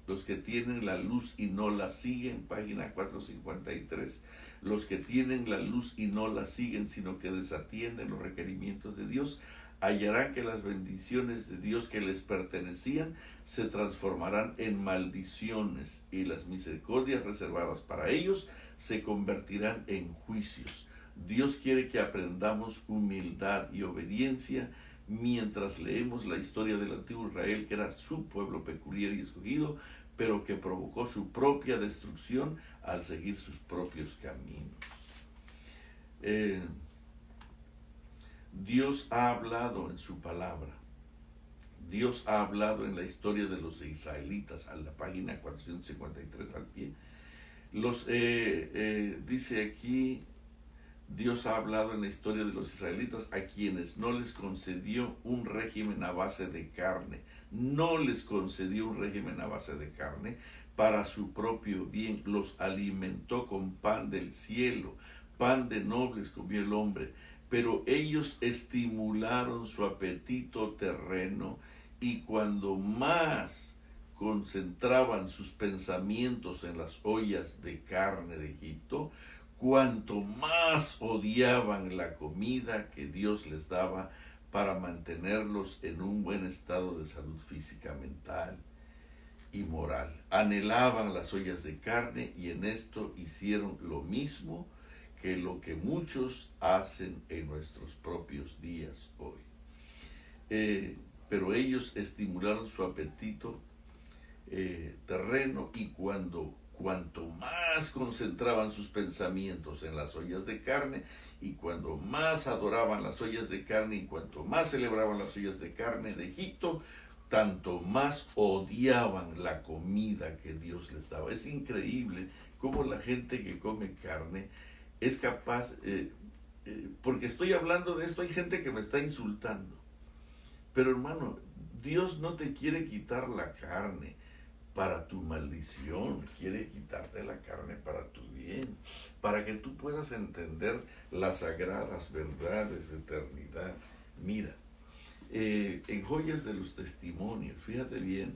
Los que tienen la luz y no la siguen, página 453. Los que tienen la luz y no la siguen, sino que desatienden los requerimientos de Dios, hallarán que las bendiciones de Dios que les pertenecían se transformarán en maldiciones, y las misericordias reservadas para ellos se convertirán en juicios. Dios quiere que aprendamos humildad y obediencia mientras leemos la historia del antiguo Israel, que era su pueblo peculiar y escogido, pero que provocó su propia destrucción al seguir sus propios caminos. Dios ha hablado en su palabra. Dios ha hablado en la historia de los israelitas, a la página 453 al pie. Dice aquí, Dios ha hablado en la historia de los israelitas a quienes no les concedió un régimen a base de carne. No les concedió un régimen a base de carne para su propio bien. Los alimentó con pan del cielo. Pan de nobles comió el hombre. Pero ellos estimularon su apetito terreno, y cuando más concentraban sus pensamientos en las ollas de carne de Egipto, cuanto más odiaban la comida que Dios les daba para mantenerlos en un buen estado de salud física, mental y moral. Anhelaban las ollas de carne, y en esto hicieron lo mismo que lo que muchos hacen en nuestros propios días hoy. Pero ellos estimularon su apetito terreno, y cuanto más concentraban sus pensamientos en las ollas de carne, y cuando más adoraban las ollas de carne, y cuanto más celebraban las ollas de carne de Egipto, tanto más odiaban la comida que Dios les daba. Es increíble cómo la gente que come carne es capaz, porque estoy hablando de esto, hay gente que me está insultando, pero hermano, Dios no te quiere quitar la carne para tu maldición, quiere quitarte la carne para tu bien, para que tú puedas entender las sagradas verdades de eternidad. Mira, en Joyas de los Testimonios, fíjate bien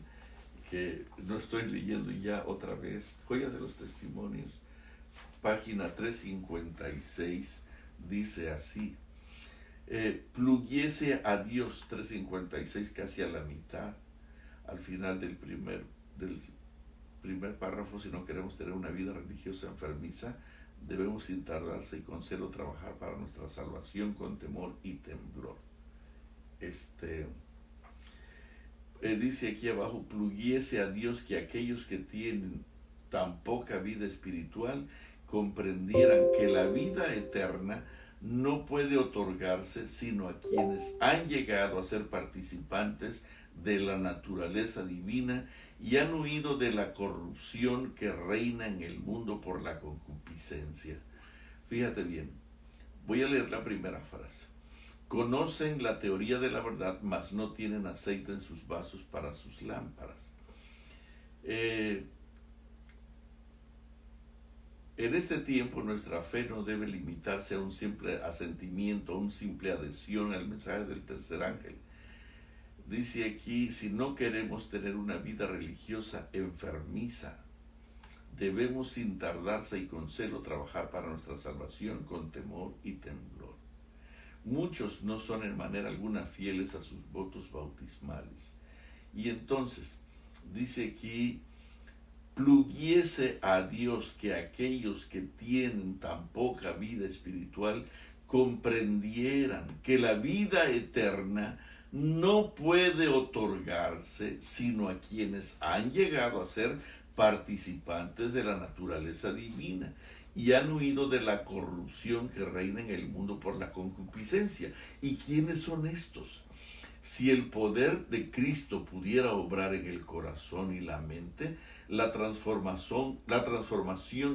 que no estoy leyendo ya otra vez, Joyas de los Testimonios, página 356, dice así, pluguiese a Dios, 356, casi a la mitad, al final del primer párrafo. Si no queremos tener una vida religiosa enfermiza, debemos sin tardarse y con celo trabajar para nuestra salvación con temor y temblor. Dice aquí abajo, pluguiese a Dios que aquellos que tienen tan poca vida espiritual comprendieran que la vida eterna no puede otorgarse sino a quienes han llegado a ser participantes de la naturaleza divina y han huido de la corrupción que reina en el mundo por la concupiscencia. Fíjate bien, voy a leer la primera frase. Conocen la teoría de la verdad, mas no tienen aceite en sus vasos para sus lámparas. En este tiempo nuestra fe no debe limitarse a un simple asentimiento, a una simple adhesión al mensaje del tercer ángel. Dice aquí, si no queremos tener una vida religiosa enfermiza, debemos sin tardarse y con celo trabajar para nuestra salvación con temor y temblor. Muchos no son en manera alguna fieles a sus votos bautismales. Y entonces, dice aquí, pluguiese a Dios que aquellos que tienen tan poca vida espiritual comprendieran que la vida eterna no puede otorgarse sino a quienes han llegado a ser participantes de la naturaleza divina y han huido de la corrupción que reina en el mundo por la concupiscencia. ¿Y quiénes son estos? Si el poder de Cristo pudiera obrar en el corazón y la mente, la transformación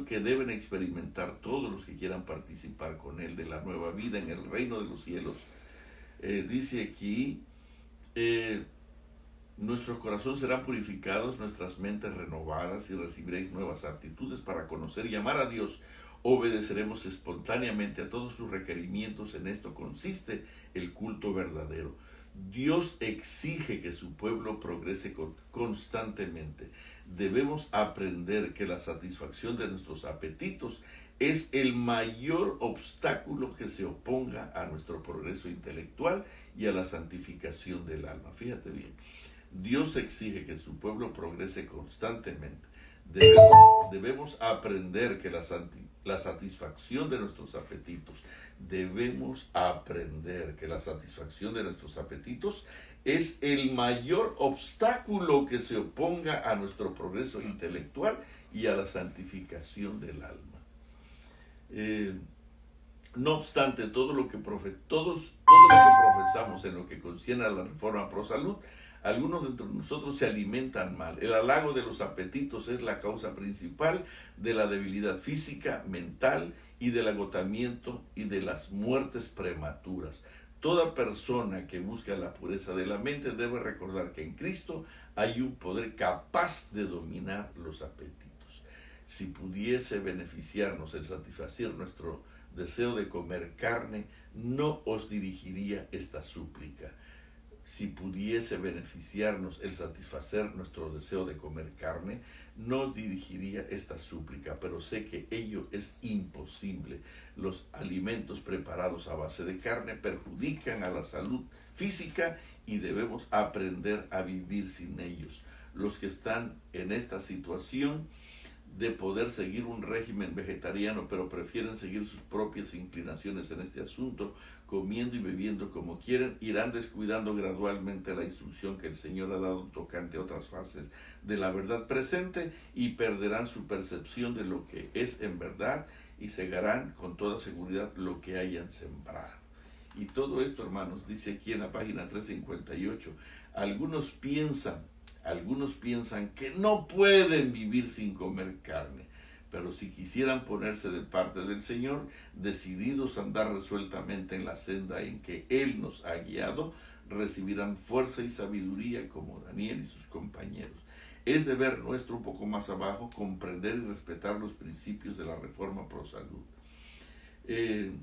que deben experimentar todos los que quieran participar con Él de la nueva vida en el reino de los cielos, dice aquí, nuestros corazones serán purificados, nuestras mentes renovadas y recibiréis nuevas aptitudes para conocer y amar a Dios. Obedeceremos espontáneamente a todos sus requerimientos. En esto consiste el culto verdadero. Dios exige que su pueblo progrese constantemente. Debemos aprender que la satisfacción de nuestros apetitos es el mayor obstáculo que se oponga a nuestro progreso intelectual y a la santificación del alma. Fíjate bien, Dios exige que su pueblo progrese constantemente. Debemos aprender que la satisfacción de nuestros apetitos, es el mayor obstáculo que se oponga a nuestro progreso intelectual y a la santificación del alma. No obstante, todo lo que profesamos en lo que concierne a la reforma pro salud, algunos de nosotros se alimentan mal. El halago de los apetitos es la causa principal de la debilidad física, mental y del agotamiento y de las muertes prematuras. Toda persona que busca la pureza de la mente debe recordar que en Cristo hay un poder capaz de dominar los apetitos. Si pudiese beneficiarnos el satisfacer nuestro deseo de comer carne, no os dirigiría esta súplica. Si pudiese beneficiarnos el satisfacer nuestro deseo de comer carne, no os dirigiría esta súplica, pero sé que ello es imposible. Los alimentos preparados a base de carne perjudican a la salud física y debemos aprender a vivir sin ellos. Los que están en esta situación de poder seguir un régimen vegetariano, pero prefieren seguir sus propias inclinaciones en este asunto, comiendo y bebiendo como quieren, irán descuidando gradualmente la instrucción que el Señor ha dado tocante a otras fases de la verdad presente y perderán su percepción de lo que es en verdad y cegarán con toda seguridad lo que hayan sembrado. Y todo esto, hermanos, dice aquí en la página 358, algunos piensan que no pueden vivir sin comer carne, pero si quisieran ponerse de parte del Señor, decididos a andar resueltamente en la senda en que Él nos ha guiado, recibirán fuerza y sabiduría como Daniel y sus compañeros. Es deber nuestro, un poco más abajo, comprender y respetar los principios de la reforma pro salud. En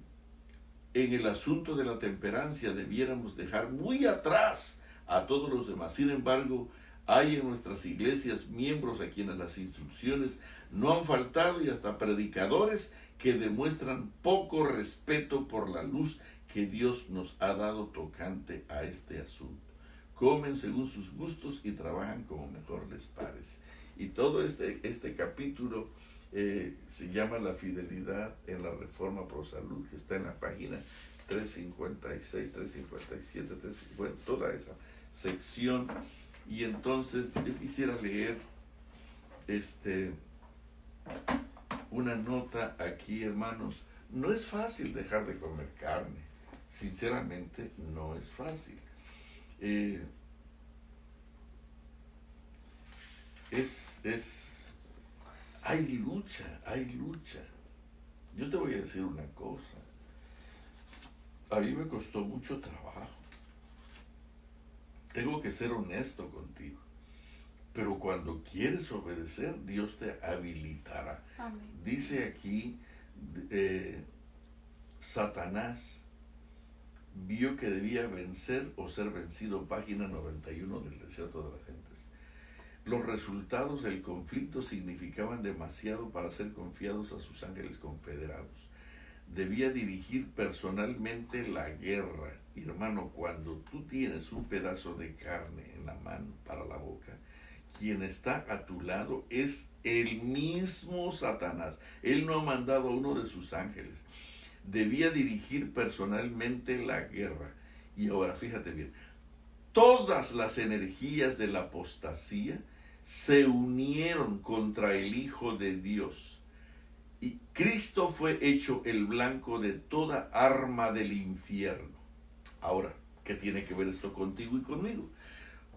el asunto de la temperancia debiéramos dejar muy atrás a todos los demás. Sin embargo, hay en nuestras iglesias miembros a quienes las instrucciones no han faltado y hasta predicadores que demuestran poco respeto por la luz que Dios nos ha dado tocante a este asunto. Comen según sus gustos y trabajan como mejor les parece. Y todo este capítulo se llama La fidelidad en la reforma pro salud, que está en la página 356, 357, 350, toda esa sección. Y entonces yo quisiera leer una nota aquí, hermanos. No es fácil dejar de comer carne, sinceramente no es fácil. Hay lucha. Yo te voy a decir una cosa. A mí me costó mucho trabajo. Tengo que ser honesto contigo. Pero cuando quieres obedecer, Dios te habilitará. Amén. Dice aquí, Satanás vio que debía vencer o ser vencido, página 91 del Desierto de las Gentes. Los resultados del conflicto significaban demasiado para ser confiados a sus ángeles confederados. Debía dirigir personalmente la guerra. Y hermano, cuando tú tienes un pedazo de carne en la mano para la boca, quien está a tu lado es el mismo Satanás. Él no ha mandado a uno de sus ángeles. Debía dirigir personalmente la guerra. Y ahora fíjate bien, todas las energías de la apostasía se unieron contra el Hijo de Dios. Y Cristo fue hecho el blanco de toda arma del infierno. Ahora, ¿qué tiene que ver esto contigo y conmigo?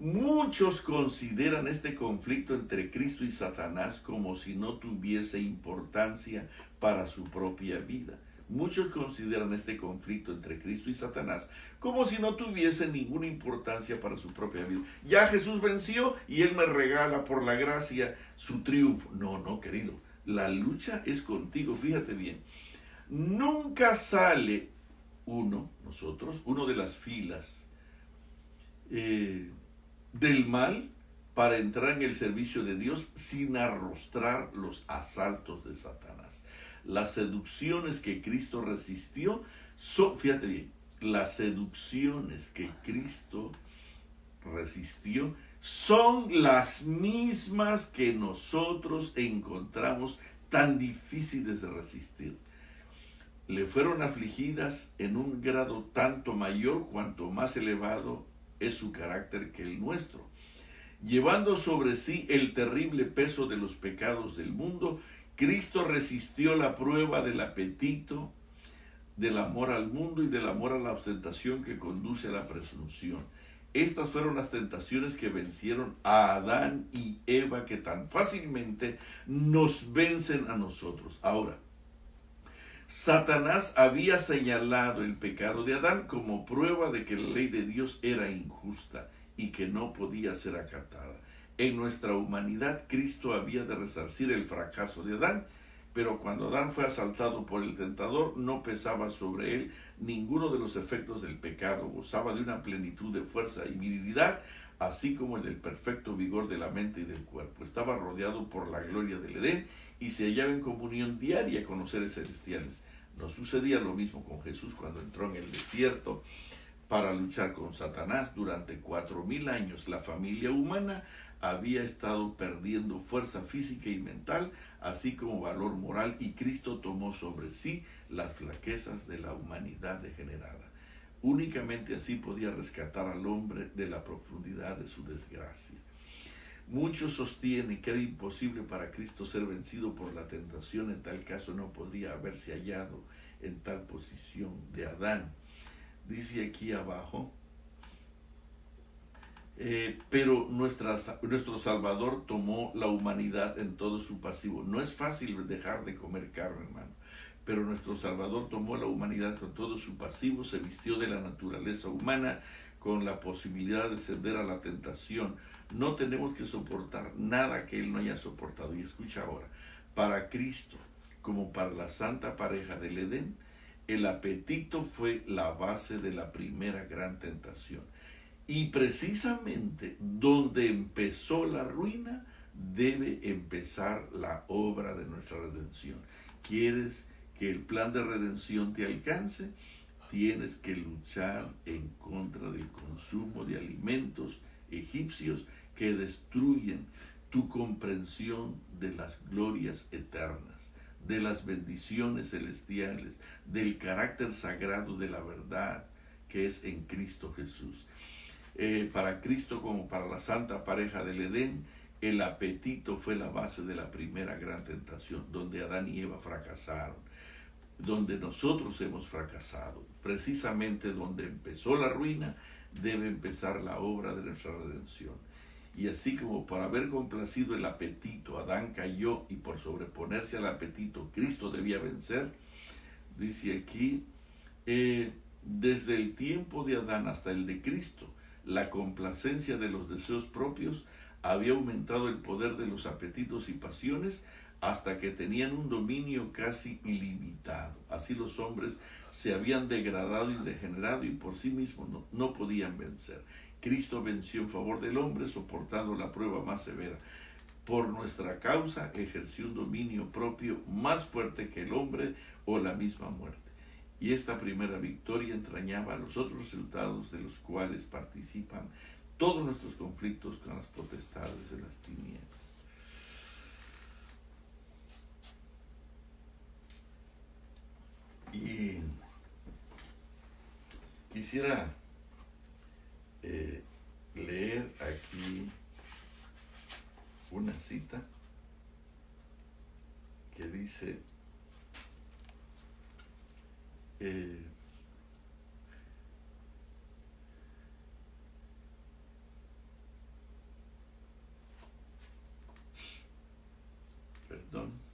Muchos consideran este conflicto entre Cristo y Satanás como si no tuviese importancia para su propia vida. Muchos consideran este conflicto entre Cristo y Satanás como si no tuviese ninguna importancia para su propia vida. Ya Jesús venció y Él me regala por la gracia su triunfo. No, no, querido. La lucha es contigo. Fíjate bien. Nunca sale uno de las filas del mal para entrar en el servicio de Dios sin arrostrar los asaltos de Satanás. Las seducciones que Cristo resistió son, fíjate bien, las seducciones que Cristo resistió son las mismas que nosotros encontramos tan difíciles de resistir. Le fueron afligidas en un grado tanto mayor cuanto más elevado es su carácter que el nuestro. Llevando sobre sí el terrible peso de los pecados del mundo, Cristo resistió la prueba del apetito, del amor al mundo y del amor a la ostentación que conduce a la presunción. Estas fueron las tentaciones que vencieron a Adán y Eva, que tan fácilmente nos vencen a nosotros. Ahora, Satanás había señalado el pecado de Adán como prueba de que la ley de Dios era injusta y que no podía ser acatada. En nuestra humanidad, Cristo había de resarcir el fracaso de Adán, pero cuando Adán fue asaltado por el tentador, no pesaba sobre él ninguno de los efectos del pecado, gozaba de una plenitud de fuerza y virilidad, así como el del perfecto vigor de la mente y del cuerpo. Estaba rodeado por la gloria del Edén y se hallaba en comunión diaria con los seres celestiales. No sucedía lo mismo con Jesús cuando entró en el desierto para luchar con Satanás. Durante 4000 años la familia humana había estado perdiendo fuerza física y mental, así como valor moral, y Cristo tomó sobre sí las flaquezas de la humanidad degenerada. Únicamente así podía rescatar al hombre de la profundidad de su desgracia. Muchos sostienen que era imposible para Cristo ser vencido por la tentación. En tal caso no podría haberse hallado en tal posición de Adán. Dice aquí abajo, pero nuestro Salvador tomó la humanidad en todo su pasivo. No es fácil dejar de comer carne, hermano, pero nuestro Salvador tomó la humanidad con todo su pasivo, se vistió de la naturaleza humana con la posibilidad de ceder a la tentación. No tenemos que soportar nada que Él no haya soportado. Y escucha ahora, para Cristo, como para la santa pareja del Edén, el apetito fue la base de la primera gran tentación. Y precisamente donde empezó la ruina, debe empezar la obra de nuestra redención. ¿Quieres que el plan de redención te alcance? Tienes que luchar en contra del consumo de alimentos egipcios que destruyen tu comprensión de las glorias eternas, de las bendiciones celestiales, del carácter sagrado de la verdad que es en Cristo Jesús. Para Cristo, como para la santa pareja del Edén, el apetito fue la base de la primera gran tentación, donde Adán y Eva fracasaron, donde nosotros hemos fracasado. Precisamente donde empezó la ruina, debe empezar la obra de nuestra redención. Y así como por haber complacido el apetito, Adán cayó, y por sobreponerse al apetito, Cristo debía vencer. Dice aquí, desde el tiempo de Adán hasta el de Cristo, la complacencia de los deseos propios había aumentado el poder de los apetitos y pasiones hasta que tenían un dominio casi ilimitado. Así los hombres se habían degradado y degenerado y por sí mismos no podían vencer. Cristo venció en favor del hombre, soportando la prueba más severa. Por nuestra causa ejerció un dominio propio más fuerte que el hombre o la misma muerte. Y esta primera victoria entrañaba los otros resultados de los cuales participan todos nuestros conflictos con las potestades de las tinieblas. Y quisiera leer aquí una cita que dice, perdón,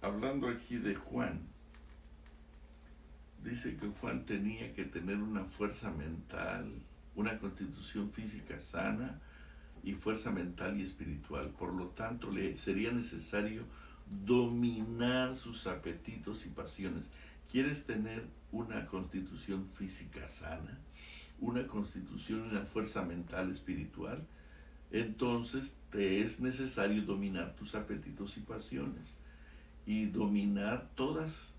hablando aquí de Juan, dice que Juan tenía que tener una fuerza mental, una constitución física sana y fuerza mental y espiritual. Por lo tanto, le sería necesario dominar sus apetitos y pasiones. ¿Quieres tener una constitución física sana, una constitución y una fuerza mental espiritual? Entonces te es necesario dominar tus apetitos y pasiones y dominar todas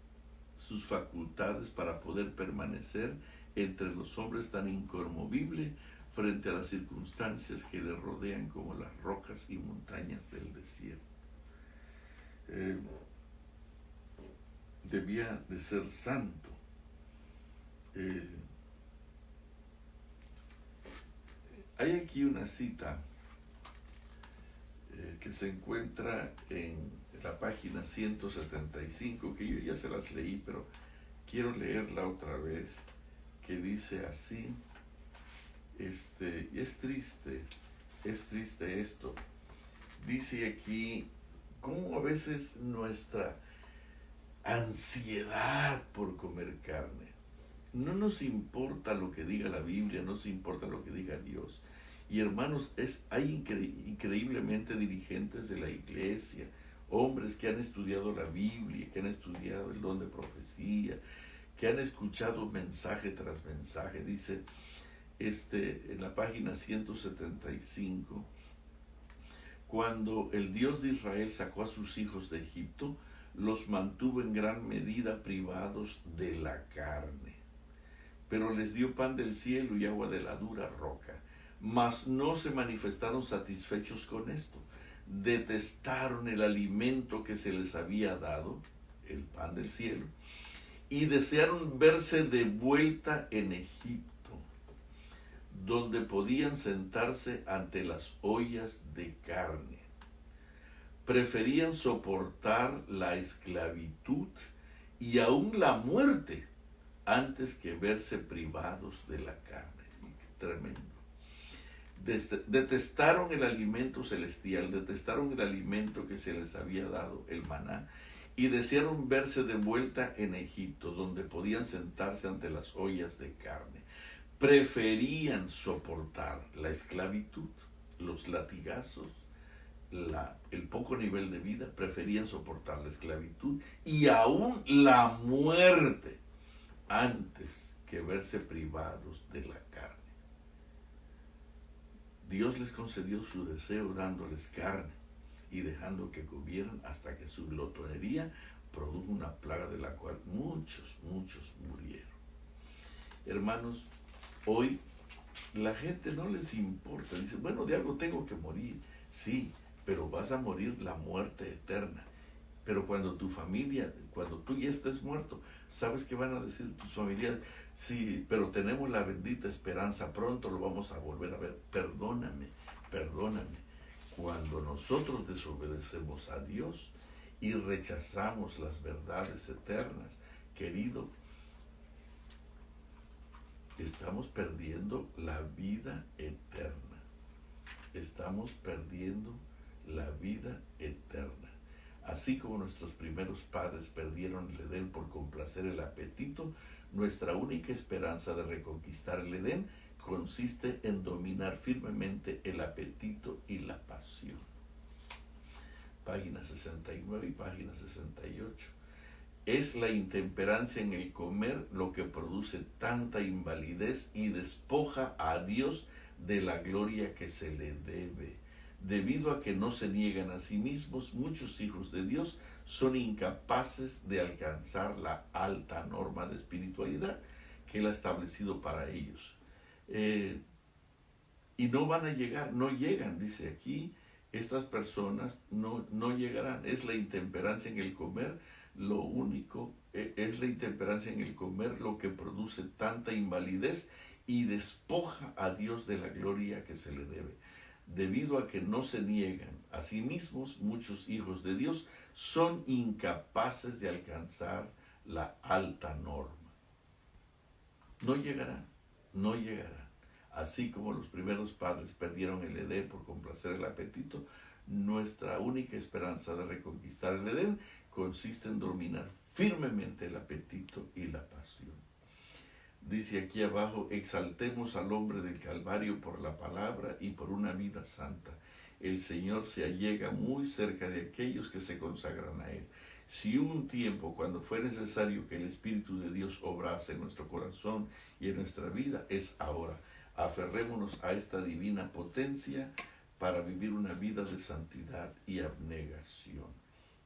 sus facultades para poder permanecer entre los hombres tan inconmovible frente a las circunstancias que le rodean como las rocas y montañas del desierto. Debía de ser santo. Hay aquí una cita que se encuentra en la página 175, que yo ya se las leí, pero quiero leerla otra vez, que dice así, es triste esto. Dice aquí, cómo a veces nuestra ansiedad por comer carne, no nos importa lo que diga la Biblia, no nos importa lo que diga Dios. Y hermanos, hay increíblemente dirigentes de la iglesia, hombres que han estudiado la Biblia, que han estudiado el don de profecía, que han escuchado mensaje tras mensaje. Dice en la página 175, cuando el Dios de Israel sacó a sus hijos de Egipto, los mantuvo en gran medida privados de la carne, pero les dio pan del cielo y agua de la dura roca. Mas no se manifestaron satisfechos con esto. Detestaron el alimento que se les había dado, el pan del cielo, y desearon verse de vuelta en Egipto, donde podían sentarse ante las ollas de carne. Preferían soportar la esclavitud y aún la muerte antes que verse privados de la carne. Tremendo. Detestaron el alimento celestial, detestaron el alimento que se les había dado, el maná, y desearon verse de vuelta en Egipto, donde podían sentarse ante las ollas de carne. Preferían soportar la esclavitud, los latigazos, el poco nivel de vida, preferían soportar la esclavitud y aún la muerte antes que verse privados de la carne. Dios les concedió su deseo dándoles carne y dejando que comieran hasta que su glotonería produjo una plaga de la cual muchos murieron. Hermanos, hoy la gente no les importa. Dice, bueno, de algo tengo que morir. Sí, pero vas a morir la muerte eterna. Pero cuando tu familia, cuando tú ya estés muerto, ¿sabes qué van a decir tus familiares? Sí, pero tenemos la bendita esperanza, pronto lo vamos a volver a ver. Perdóname. Cuando nosotros desobedecemos a Dios y rechazamos las verdades eternas, querido, estamos perdiendo la vida eterna. Estamos perdiendo la vida eterna. Así como nuestros primeros padres perdieron el Edén por complacer el apetito, nuestra única esperanza de reconquistar el Edén consiste en dominar firmemente el apetito y la pasión. Página 69 y página 68. Es la intemperancia en el comer lo que produce tanta invalidez y despoja a Dios de la gloria que se le debe. Debido a que no se niegan a sí mismos, muchos hijos de Dios son incapaces de alcanzar la alta norma de espiritualidad que Él ha establecido para ellos. Y no van a llegar, no llegan, dice aquí, estas personas no llegarán. Es la intemperancia en el comer, es la intemperancia en el comer lo que produce tanta invalidez y despoja a Dios de la gloria que se le debe. Debido a que no se niegan a sí mismos, muchos hijos de Dios son incapaces de alcanzar la alta norma. No llegarán. Así como los primeros padres perdieron el Edén por complacer el apetito, nuestra única esperanza de reconquistar el Edén consiste en dominar firmemente el apetito y la pasión. Dice aquí abajo: exaltemos al hombre del Calvario por la palabra y por una vida santa. El Señor se allega muy cerca de aquellos que se consagran a Él. Si hubo un tiempo cuando fue necesario que el Espíritu de Dios obrase en nuestro corazón y en nuestra vida, es ahora. Aferrémonos a esta divina potencia para vivir una vida de santidad y abnegación.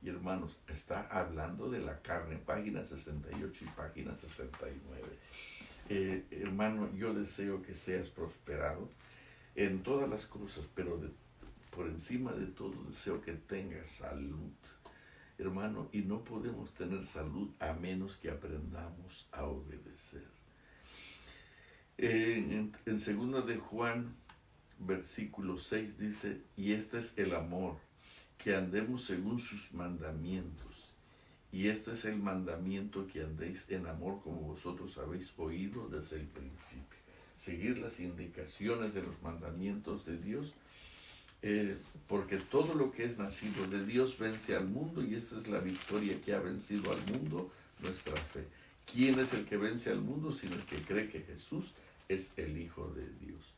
Y hermanos, está hablando de la carne, página 68 y página 69. Hermano, yo deseo que seas prosperado en todas las cosas, pero por encima de todo deseo que tengas salud, hermano, y no podemos tener salud a menos que aprendamos a obedecer. En 2 de Juan, versículo 6 dice: y este es el amor, que andemos según sus mandamientos. Y este es el mandamiento, que andéis en amor como vosotros habéis oído desde el principio. Seguir las indicaciones de los mandamientos de Dios, porque todo lo que es nacido de Dios vence al mundo, y esta es la victoria que ha vencido al mundo, nuestra fe. ¿Quién es el que vence al mundo? Sino el que cree que Jesús es el Hijo de Dios.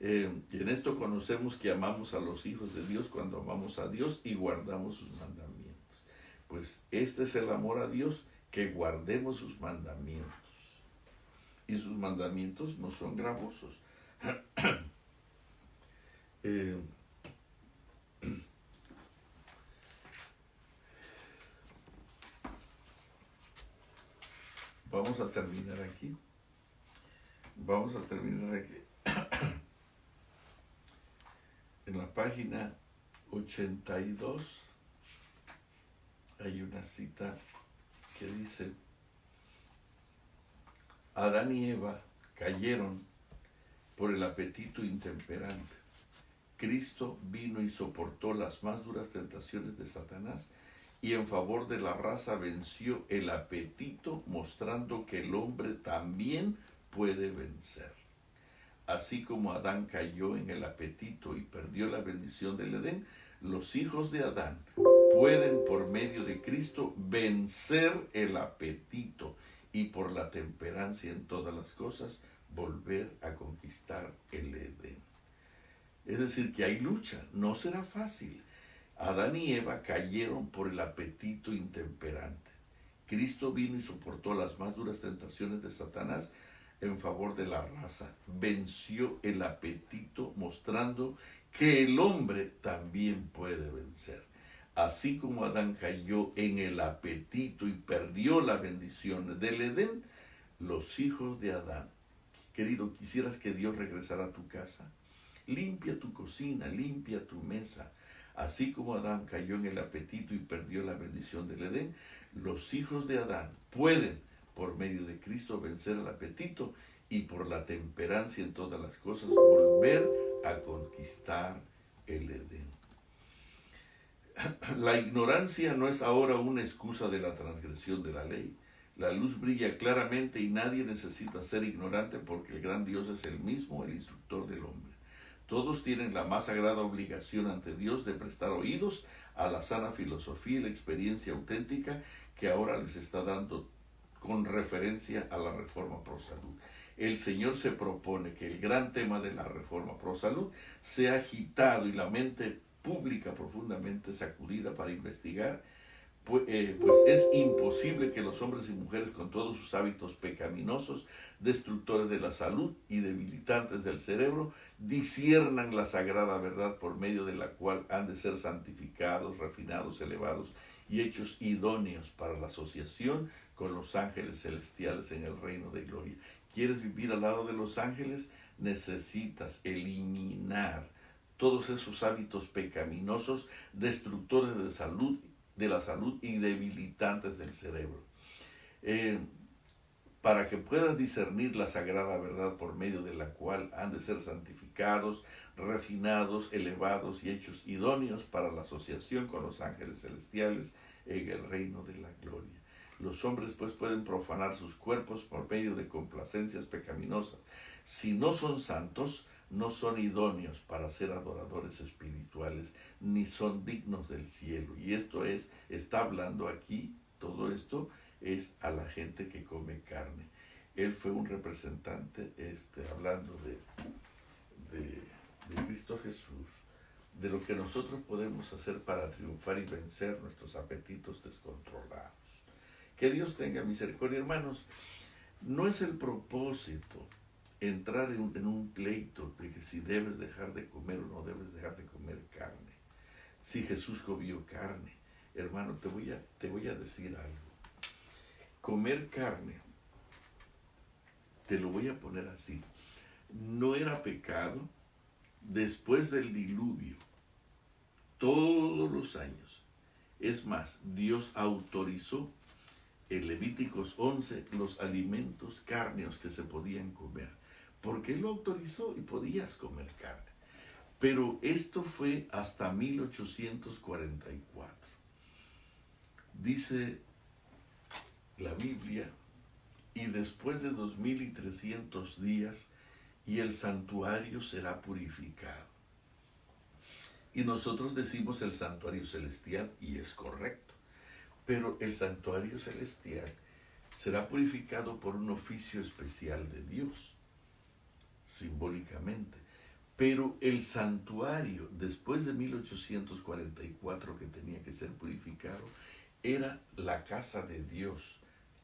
Y en esto conocemos que amamos a los hijos de Dios cuando amamos a Dios y guardamos sus mandamientos. Pues este es el amor a Dios, que guardemos sus mandamientos. Y sus mandamientos no son gravosos. Vamos a terminar aquí. En la página 82 hay una cita que dice: Adán y Eva cayeron por el apetito intemperante. Cristo vino y soportó las más duras tentaciones de Satanás, y en favor de la raza venció el apetito, mostrando que el hombre también puede vencer. Así como Adán cayó en el apetito y perdió la bendición del Edén, los hijos de Adán pueden, por medio de Cristo, vencer el apetito y por la temperancia en todas las cosas volver a conquistar el Edén. Es decir, que hay lucha, no será fácil. Adán y Eva cayeron por el apetito intemperante. Cristo vino y soportó las más duras tentaciones de Satanás en favor de la raza. Venció el apetito, mostrando que el hombre también puede vencer. Así como Adán cayó en el apetito y perdió la bendición del Edén, los hijos de Adán. Querido, ¿quisieras que Dios regresara a tu casa? Limpia tu cocina, limpia tu mesa. Así como Adán cayó en el apetito y perdió la bendición del Edén, los hijos de Adán pueden, por medio de Cristo, vencer el apetito y por la temperancia en todas las cosas volver a conquistar el Edén. La ignorancia no es ahora una excusa de la transgresión de la ley. La luz brilla claramente y nadie necesita ser ignorante, porque el gran Dios es el mismo, el instructor del hombre. Todos tienen la más sagrada obligación ante Dios de prestar oídos a la sana filosofía y la experiencia auténtica que ahora les está dando con referencia a la reforma pro salud. el Señor se propone que el gran tema de la reforma pro salud sea agitado y la mente pública profundamente sacudida para investigar, pues es imposible que los hombres y mujeres con todos sus hábitos pecaminosos, destructores de la salud y debilitantes del cerebro, disciernan la sagrada verdad por medio de la cual han de ser santificados, refinados, elevados y hechos idóneos para la asociación con los ángeles celestiales en el reino de gloria. ¿Quieres vivir al lado de los ángeles? Necesitas eliminar todos esos hábitos pecaminosos, destructores de la salud y debilitantes del cerebro. Para que puedas discernir la sagrada verdad por medio de la cual han de ser santificados, refinados, elevados y hechos idóneos para la asociación con los ángeles celestiales en el reino de la gloria. Los hombres pues pueden profanar sus cuerpos por medio de complacencias pecaminosas. Si no son santos, no son idóneos para ser adoradores espirituales, ni son dignos del cielo. Y esto está hablando aquí, todo esto es a la gente que come carne. Él fue un representante, hablando de Cristo Jesús, de lo que nosotros podemos hacer para triunfar y vencer nuestros apetitos descontrolados. Que Dios tenga misericordia, hermanos. No es el propósito entrar en un pleito de que si debes dejar de comer o no debes dejar de comer carne. Si Jesús comió carne, hermano, te voy a decir algo. Comer carne, te lo voy a poner así, no era pecado después del diluvio, todos los años. Es más, Dios autorizó en Levíticos 11 los alimentos cárneos que se podían comer, porque Él lo autorizó y podías comer carne. Pero esto fue hasta 1844. Dice la Biblia, y después de 2300 días, y el santuario será purificado. Y nosotros decimos el santuario celestial, y es correcto. Pero el santuario celestial será purificado por un oficio especial de Dios, simbólicamente. Pero el santuario, después de 1844, que tenía que ser purificado, era la casa de Dios,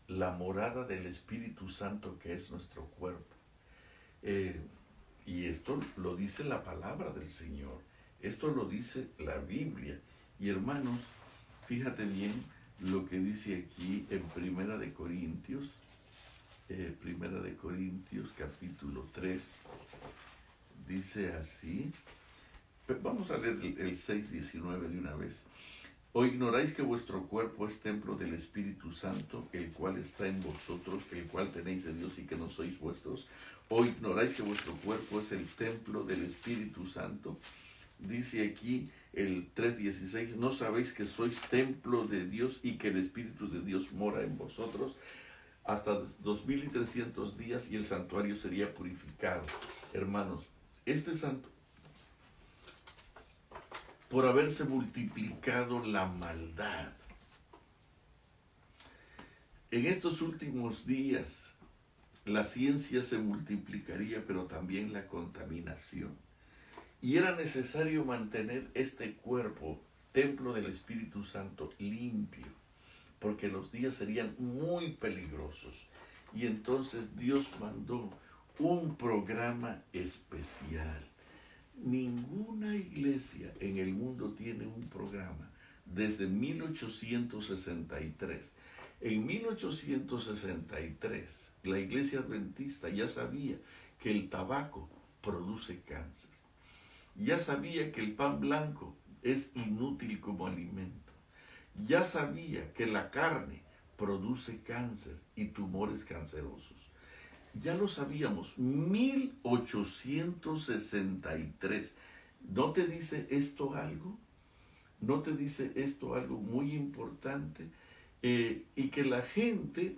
la morada del Espíritu Santo, que es nuestro cuerpo. Y esto lo dice la palabra del Señor, esto lo dice la Biblia. Y hermanos, fíjate bien lo que dice aquí en Primera de Corintios capítulo 3, dice así. Vamos a leer el 6:19 de una vez. ¿O ignoráis que vuestro cuerpo es templo del Espíritu Santo, el cual está en vosotros, el cual tenéis de Dios y que no sois vuestros? ¿O ignoráis que vuestro cuerpo es el templo del Espíritu Santo? Dice aquí el 3:16, ¿no sabéis que sois templo de Dios y que el Espíritu de Dios mora en vosotros? Hasta 2300 días y el santuario sería purificado. Hermanos, este santo, por haberse multiplicado la maldad, en estos últimos días la ciencia se multiplicaría, pero también la contaminación. Y era necesario mantener este cuerpo, templo del Espíritu Santo, limpio, porque los días serían muy peligrosos. Y entonces Dios mandó un programa especial. Ninguna iglesia en el mundo tiene un programa desde 1863. En 1863, la iglesia adventista ya sabía que el tabaco produce cáncer. Ya sabía que el pan blanco es inútil como alimento. Ya sabía que la carne produce cáncer y tumores cancerosos. Ya lo sabíamos, 1863. ¿No te dice esto algo? ¿No te dice esto algo muy importante? Y que la gente,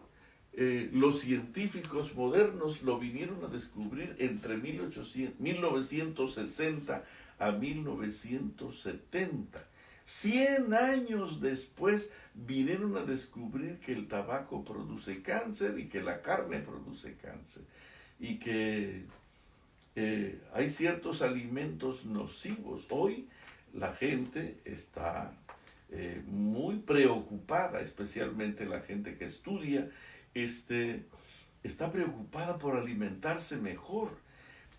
los científicos modernos lo vinieron a descubrir entre 1960 a 1970. 100 años después vinieron a descubrir que el tabaco produce cáncer y que la carne produce cáncer. y que hay ciertos alimentos nocivos. Hoy la gente está muy preocupada, especialmente la gente que estudia, está preocupada por alimentarse mejor.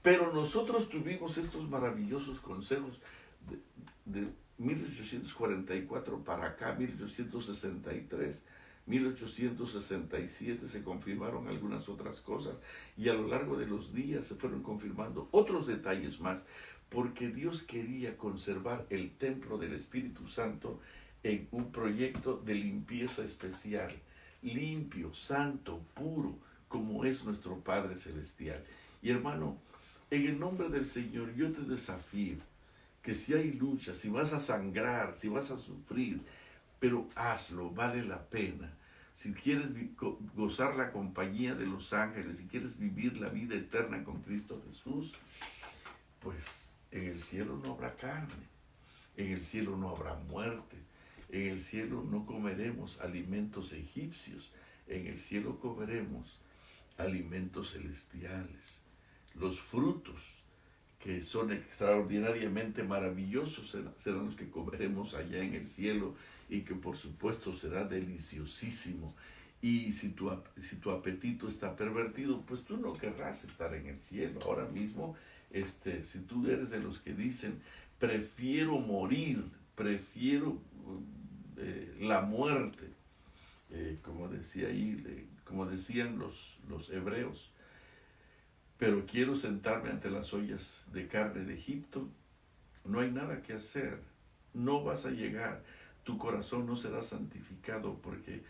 Pero nosotros tuvimos estos maravillosos consejos de 1844 para acá, 1863, 1867 se confirmaron algunas otras cosas, y a lo largo de los días se fueron confirmando otros detalles más, porque Dios quería conservar el templo del Espíritu Santo en un proyecto de limpieza especial, limpio, santo, puro, como es nuestro Padre Celestial. Y hermano, en el nombre del Señor yo te desafío que si hay lucha, si vas a sangrar, si vas a sufrir, pero hazlo, vale la pena. Si quieres gozar la compañía de los ángeles, si quieres vivir la vida eterna con Cristo Jesús, pues en el cielo no habrá carne, en el cielo no habrá muerte, en el cielo no comeremos alimentos egipcios, en el cielo comeremos alimentos celestiales. Los frutos que son extraordinariamente maravillosos serán los que comeremos allá en el cielo, y que por supuesto será deliciosísimo. Y si tu apetito está pervertido, pues tú no querrás estar en el cielo. Ahora mismo, si tú eres de los que dicen, prefiero morir, prefiero la muerte, como decía ahí, como decían los hebreos, pero quiero sentarme ante las ollas de carne de Egipto, no hay nada que hacer, no vas a llegar, tu corazón no será santificado, porque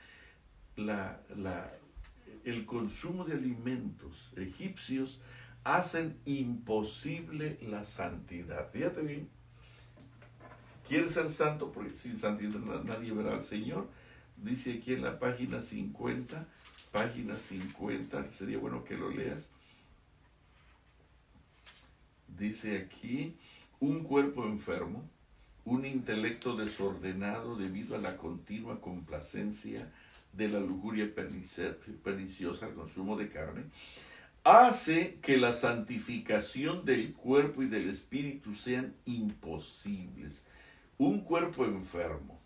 el consumo de alimentos egipcios hacen imposible la santidad. Fíjate bien, ¿quieres ser santo? Porque sin santidad nadie verá al Señor. Dice aquí en la página 50, sería bueno que lo leas. Dice aquí, un cuerpo enfermo, un intelecto desordenado debido a la continua complacencia de la lujuria perniciosa al consumo de carne, hace que la santificación del cuerpo y del espíritu sean imposibles. Un cuerpo enfermo,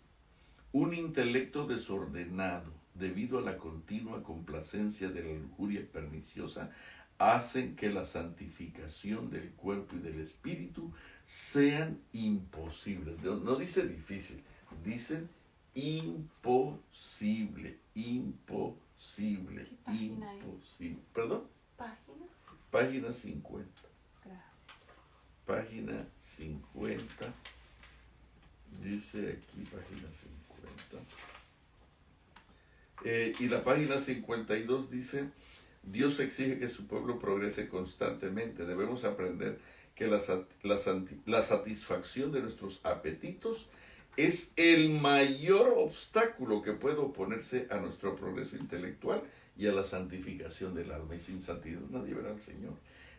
un intelecto desordenado debido a la continua complacencia de la lujuria perniciosa hacen que la santificación del cuerpo y del espíritu sean imposibles. No dice difícil, dice imposible, imposible, imposible. ¿Perdón? ¿Página? Página 50. Gracias. Página 50. Dice aquí página 50. Y la página 52 dice, Dios exige que su pueblo progrese constantemente. Debemos aprender que la satisfacción de nuestros apetitos es el mayor obstáculo que puede oponerse a nuestro progreso intelectual y a la santificación del alma. Y sin santidad nadie verá al Señor.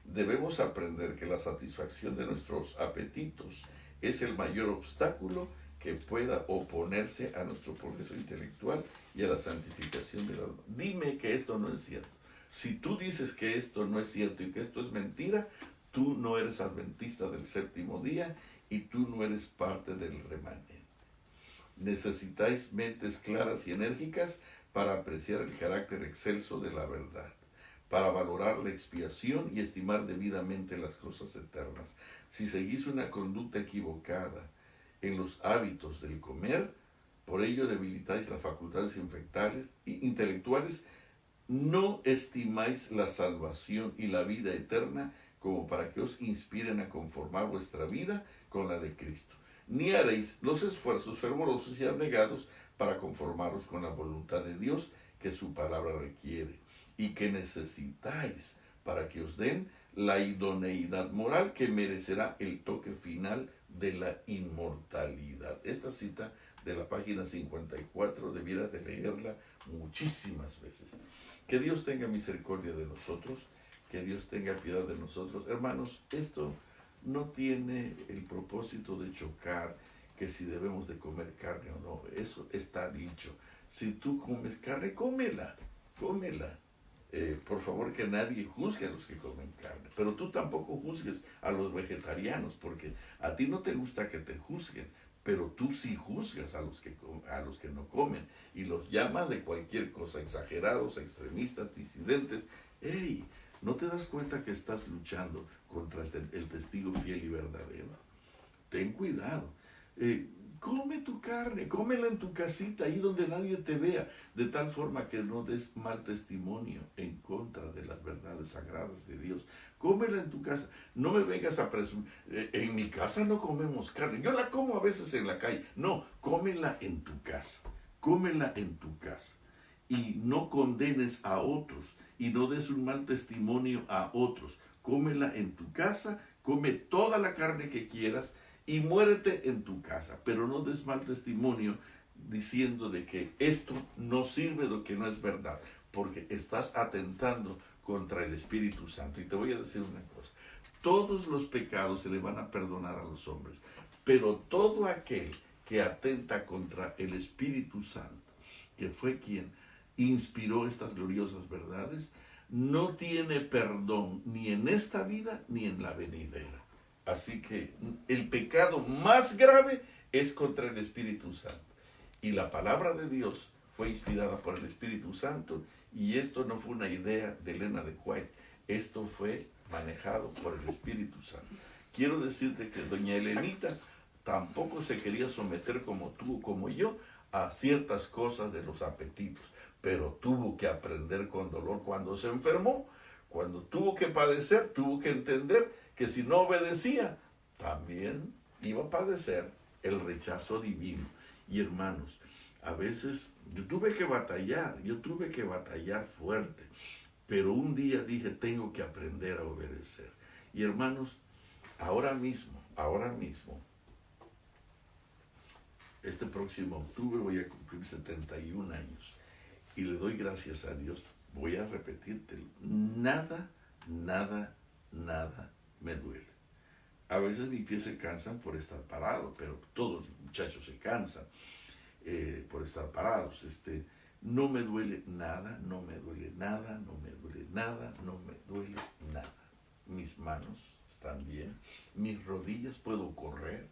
Debemos aprender que la satisfacción de nuestros apetitos es el mayor obstáculo que pueda oponerse a nuestro progreso intelectual y a la santificación del alma. Dime que esto no es cierto. Si tú dices que esto no es cierto y que esto es mentira, tú no eres adventista del séptimo día y tú no eres parte del remanente. Necesitáis mentes claras y enérgicas para apreciar el carácter excelso de la verdad, para valorar la expiación y estimar debidamente las cosas eternas. Si seguís una conducta equivocada en los hábitos del comer, por ello debilitáis las facultades intelectuales, no estimáis la salvación y la vida eterna como para que os inspiren a conformar vuestra vida con la de Cristo, ni haréis los esfuerzos fervorosos y abnegados para conformaros con la voluntad de Dios que su palabra requiere y que necesitáis para que os den la idoneidad moral que merecerá el toque final de la inmortalidad. Esta cita de la página 54 debiera de leerla muchísimas veces. Que Dios tenga misericordia de nosotros, que Dios tenga piedad de nosotros. Hermanos, esto no tiene el propósito de chocar que si debemos de comer carne o no. Eso está dicho. Si tú comes carne, cómela, cómela. Por favor, que nadie juzgue a los que comen carne, pero tú tampoco juzgues a los vegetarianos, porque a ti no te gusta que te juzguen, pero tú sí juzgas a los que no comen y los llamas de cualquier cosa, exagerados, extremistas, disidentes. ¡Ey! ¿No te das cuenta que estás luchando contra el testigo fiel y verdadero? Ten cuidado. Come tu carne, cómela en tu casita, ahí donde nadie te vea, de tal forma que no des mal testimonio en contra de las verdades sagradas de Dios. Cómela en tu casa, no me vengas a presumir, en mi casa no comemos carne, yo la como a veces en la calle. No, cómela en tu casa, cómela en tu casa. Y no condenes a otros, y no des un mal testimonio a otros. Cómela en tu casa, come toda la carne que quieras, y muérete en tu casa, pero no des mal testimonio diciendo de que esto no sirve, lo que no es verdad, porque estás atentando contra el Espíritu Santo. Y te voy a decir una cosa, todos los pecados se le van a perdonar a los hombres, pero todo aquel que atenta contra el Espíritu Santo, que fue quien inspiró estas gloriosas verdades, no tiene perdón ni en esta vida ni en la venidera. Así que el pecado más grave es contra el Espíritu Santo. Y la palabra de Dios fue inspirada por el Espíritu Santo, y esto no fue una idea de Elena de White, esto fue manejado por el Espíritu Santo. Quiero decirte que doña Elenita tampoco se quería someter como tú, como yo, a ciertas cosas de los apetitos, pero tuvo que aprender con dolor cuando se enfermó, cuando tuvo que padecer, tuvo que entender que si no obedecía, también iba a padecer el rechazo divino. Y hermanos, a veces yo tuve que batallar fuerte, pero un día dije, tengo que aprender a obedecer. Y hermanos, ahora mismo, este próximo octubre voy a cumplir 71 años, y le doy gracias a Dios. Voy a repetirte, nada me duele. A veces mis pies se cansan por estar parado, pero todos los muchachos se cansan por estar parados. No me duele nada, no me duele nada, no me duele nada, no me duele nada. Mis manos están bien, mis rodillas, puedo correr.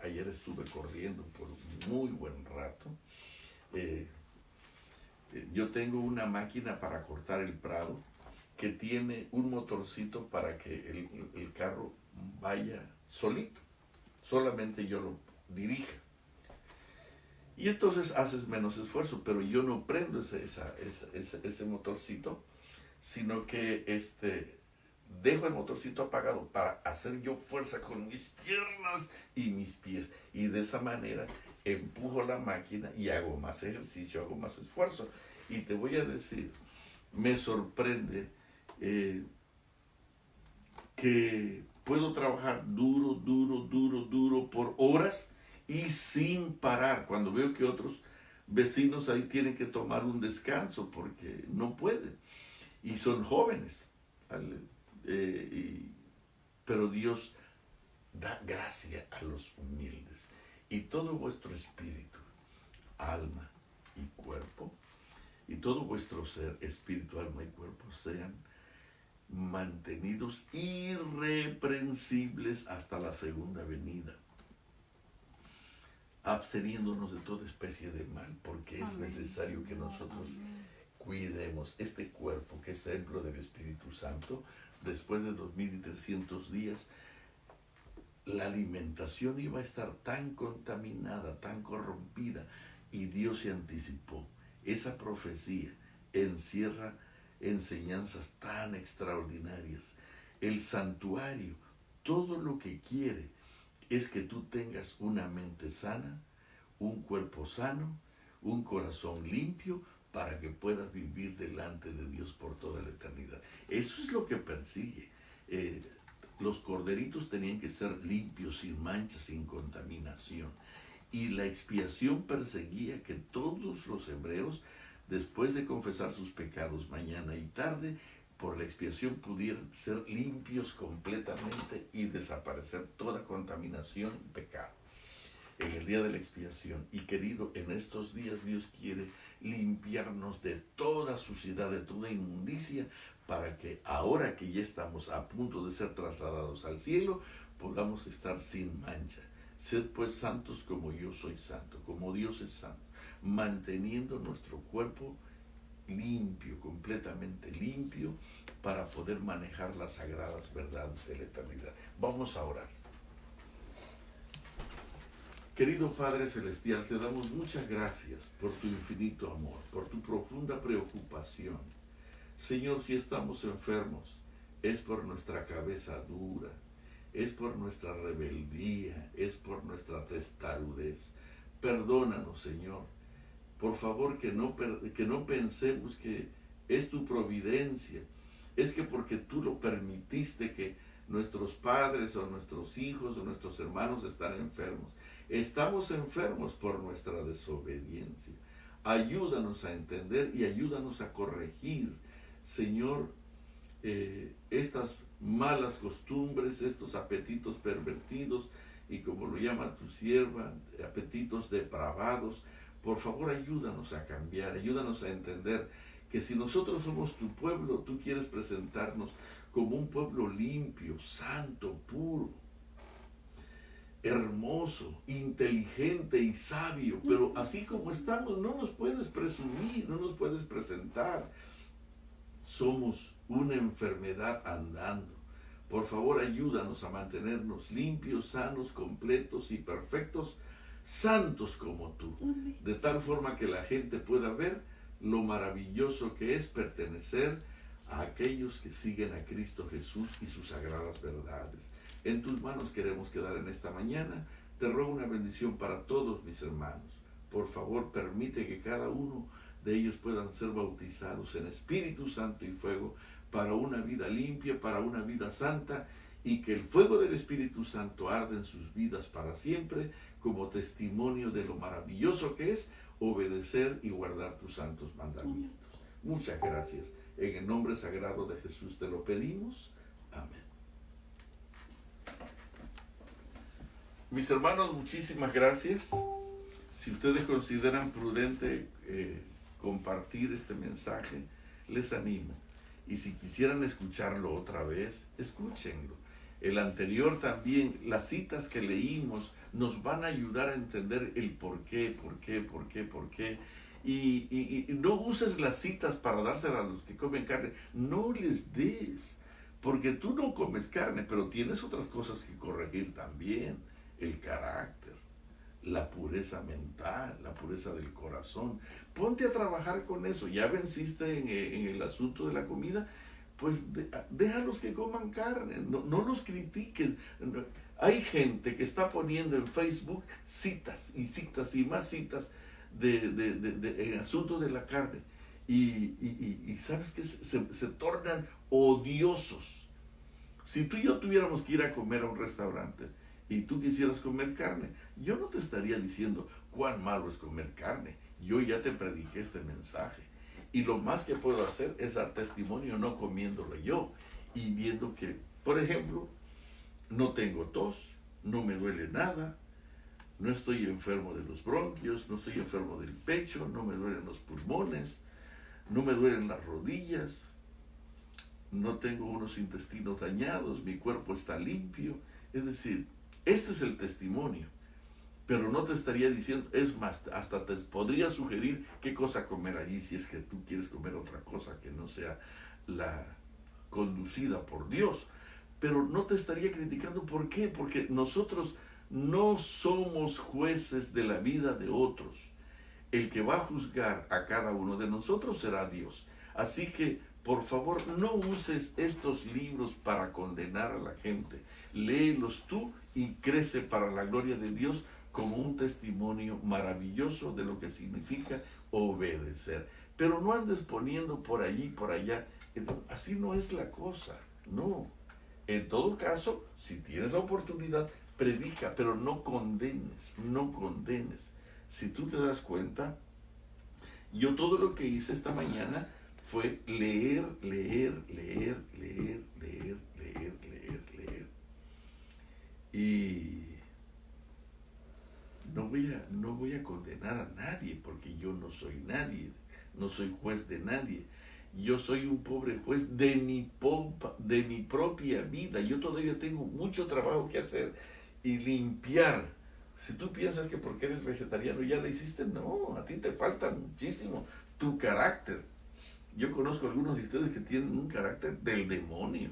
Ayer estuve corriendo por un muy buen rato. Yo tengo una máquina para cortar el prado que tiene un motorcito para que el carro vaya solito, solamente yo lo dirija. Y entonces haces menos esfuerzo, pero yo no prendo ese motorcito, sino que dejo el motorcito apagado para hacer yo fuerza con mis piernas y mis pies. Y de esa manera empujo la máquina y hago más ejercicio, hago más esfuerzo. Y te voy a decir, me sorprende que puedo trabajar duro por horas y sin parar, cuando veo que otros vecinos ahí tienen que tomar un descanso porque no pueden y son jóvenes, pero Dios da gracia a los humildes, y todo vuestro espíritu, alma y cuerpo, y todo vuestro ser, espíritu, alma y cuerpo, sean mantenidos irreprensibles hasta la segunda venida, absteniéndonos de toda especie de mal, porque es necesario que nosotros cuidemos este cuerpo que es templo del Espíritu Santo. Después de 2300 días, la alimentación iba a estar tan contaminada, tan corrompida, y Dios se anticipó. Esa profecía encierra enseñanzas tan extraordinarias. El santuario, todo lo que quiere es que tú tengas una mente sana, un cuerpo sano, un corazón limpio, para que puedas vivir delante de Dios por toda la eternidad. Eso es lo que persigue. Los corderitos tenían que ser limpios, sin manchas, sin contaminación. Y la expiación perseguía que todos los hebreos, después de confesar sus pecados mañana y tarde, por la expiación pudieran ser limpios completamente y desaparecer toda contaminación y pecado. en el día de la expiación. Y querido, en estos días Dios quiere limpiarnos de toda suciedad, de toda inmundicia, para que ahora que ya estamos a punto de ser trasladados al cielo, podamos estar sin mancha. Sed pues santos como yo soy santo, como Dios es santo, manteniendo nuestro cuerpo limpio, completamente limpio, para poder manejar las sagradas verdades de la eternidad. Vamos a orar. Querido Padre Celestial, te damos muchas gracias por tu infinito amor, por tu profunda preocupación. Señor, si estamos enfermos, es por nuestra cabeza dura, es por nuestra rebeldía, es por nuestra testarudez. Perdónanos, Señor. Por favor, que no pensemos que es tu providencia. Es que porque tú lo permitiste que nuestros padres o nuestros hijos o nuestros hermanos están enfermos. Estamos enfermos por nuestra desobediencia. Ayúdanos a entender y ayúdanos a corregir, Señor, estas malas costumbres, estos apetitos pervertidos y, como lo llama tu sierva, apetitos depravados. Por favor, ayúdanos a cambiar, ayúdanos a entender que si nosotros somos tu pueblo, tú quieres presentarnos como un pueblo limpio, santo, puro, hermoso, inteligente y sabio. Pero así como estamos, no nos puedes presumir, no nos puedes presentar. Somos una enfermedad andando. Por favor, ayúdanos a mantenernos limpios, sanos, completos y perfectos, santos como tú, de tal forma que la gente pueda ver lo maravilloso que es pertenecer a aquellos que siguen a Cristo Jesús y sus sagradas verdades. En tus manos queremos quedar en esta mañana. Te ruego una bendición para todos mis hermanos. Por favor, permite que cada uno de ellos puedan ser bautizados en Espíritu Santo y fuego para una vida limpia, para una vida santa, y que el fuego del Espíritu Santo arde en sus vidas para siempre, como testimonio de lo maravilloso que es obedecer y guardar tus santos mandamientos. Muchas gracias. En el nombre sagrado de Jesús te lo pedimos. Amén. Mis hermanos, muchísimas gracias. Si ustedes consideran prudente compartir este mensaje, les animo. Y si quisieran escucharlo otra vez, escúchenlo. El anterior también, las citas que leímos nos van a ayudar a entender el por qué. Y no uses las citas para dárselas a los que comen carne. No les des, porque tú no comes carne, pero tienes otras cosas que corregir también. El carácter, la pureza mental, la pureza del corazón. Ponte a trabajar con eso. Ya venciste en el asunto de la comida, pues déjalos que coman carne, no los critiques. Hay gente que está poniendo en Facebook citas y más citas en asunto de la carne. Y sabes que se tornan odiosos. Si tú y yo tuviéramos que ir a comer a un restaurante y tú quisieras comer carne, yo no te estaría diciendo cuán malo es comer carne. Yo ya te prediqué este mensaje. Y lo más que puedo hacer es dar testimonio no comiéndolo yo y viendo que, por ejemplo, no tengo tos, no me duele nada, no estoy enfermo de los bronquios, no estoy enfermo del pecho, no me duelen los pulmones, no me duelen las rodillas, no tengo unos intestinos dañados, mi cuerpo está limpio. Es decir, este es el testimonio. Pero no te estaría diciendo, es más, hasta te podría sugerir qué cosa comer allí si es que tú quieres comer otra cosa que no sea la conducida por Dios. Pero no te estaría criticando. ¿Por qué? Porque nosotros no somos jueces de la vida de otros. El que va a juzgar a cada uno de nosotros será Dios. Así que, por favor, no uses estos libros para condenar a la gente. Léelos tú y crece para la gloria de Dios, como un testimonio maravilloso de lo que significa obedecer. Pero no andes poniendo por allí, por allá. Así no es la cosa, no. En todo caso, si tienes la oportunidad, predica, pero no condenes, no condenes. Si tú te das cuenta, yo todo lo que hice esta mañana fue leer. Y no voy a condenar a nadie, porque yo no soy nadie, no soy juez de nadie. Yo soy un pobre juez de de mi propia vida. Yo todavía tengo mucho trabajo que hacer y limpiar. Si tú piensas que porque eres vegetariano ya lo hiciste, no, a ti te falta muchísimo tu carácter. Yo conozco a algunos de ustedes que tienen un carácter del demonio,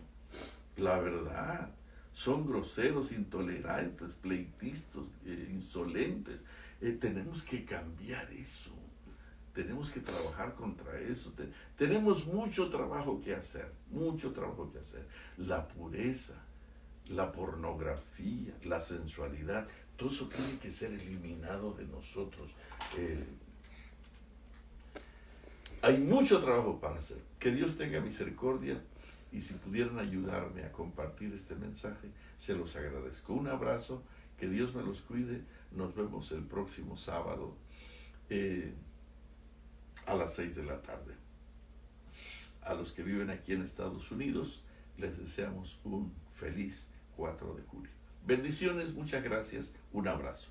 la verdad. Son groseros, intolerantes, pleitistas, insolentes. Tenemos que cambiar eso. Tenemos que trabajar contra eso. Tenemos mucho trabajo que hacer, mucho trabajo que hacer. La pureza, la pornografía, la sensualidad, todo eso tiene que ser eliminado de nosotros. Hay mucho trabajo para hacer. Que Dios tenga misericordia, y si pudieran ayudarme a compartir este mensaje, se los agradezco. Un abrazo, que Dios me los cuide. Nos vemos el próximo sábado a las 6 de la tarde. A los que viven aquí en Estados Unidos, les deseamos un feliz 4 de julio. Bendiciones, muchas gracias, un abrazo.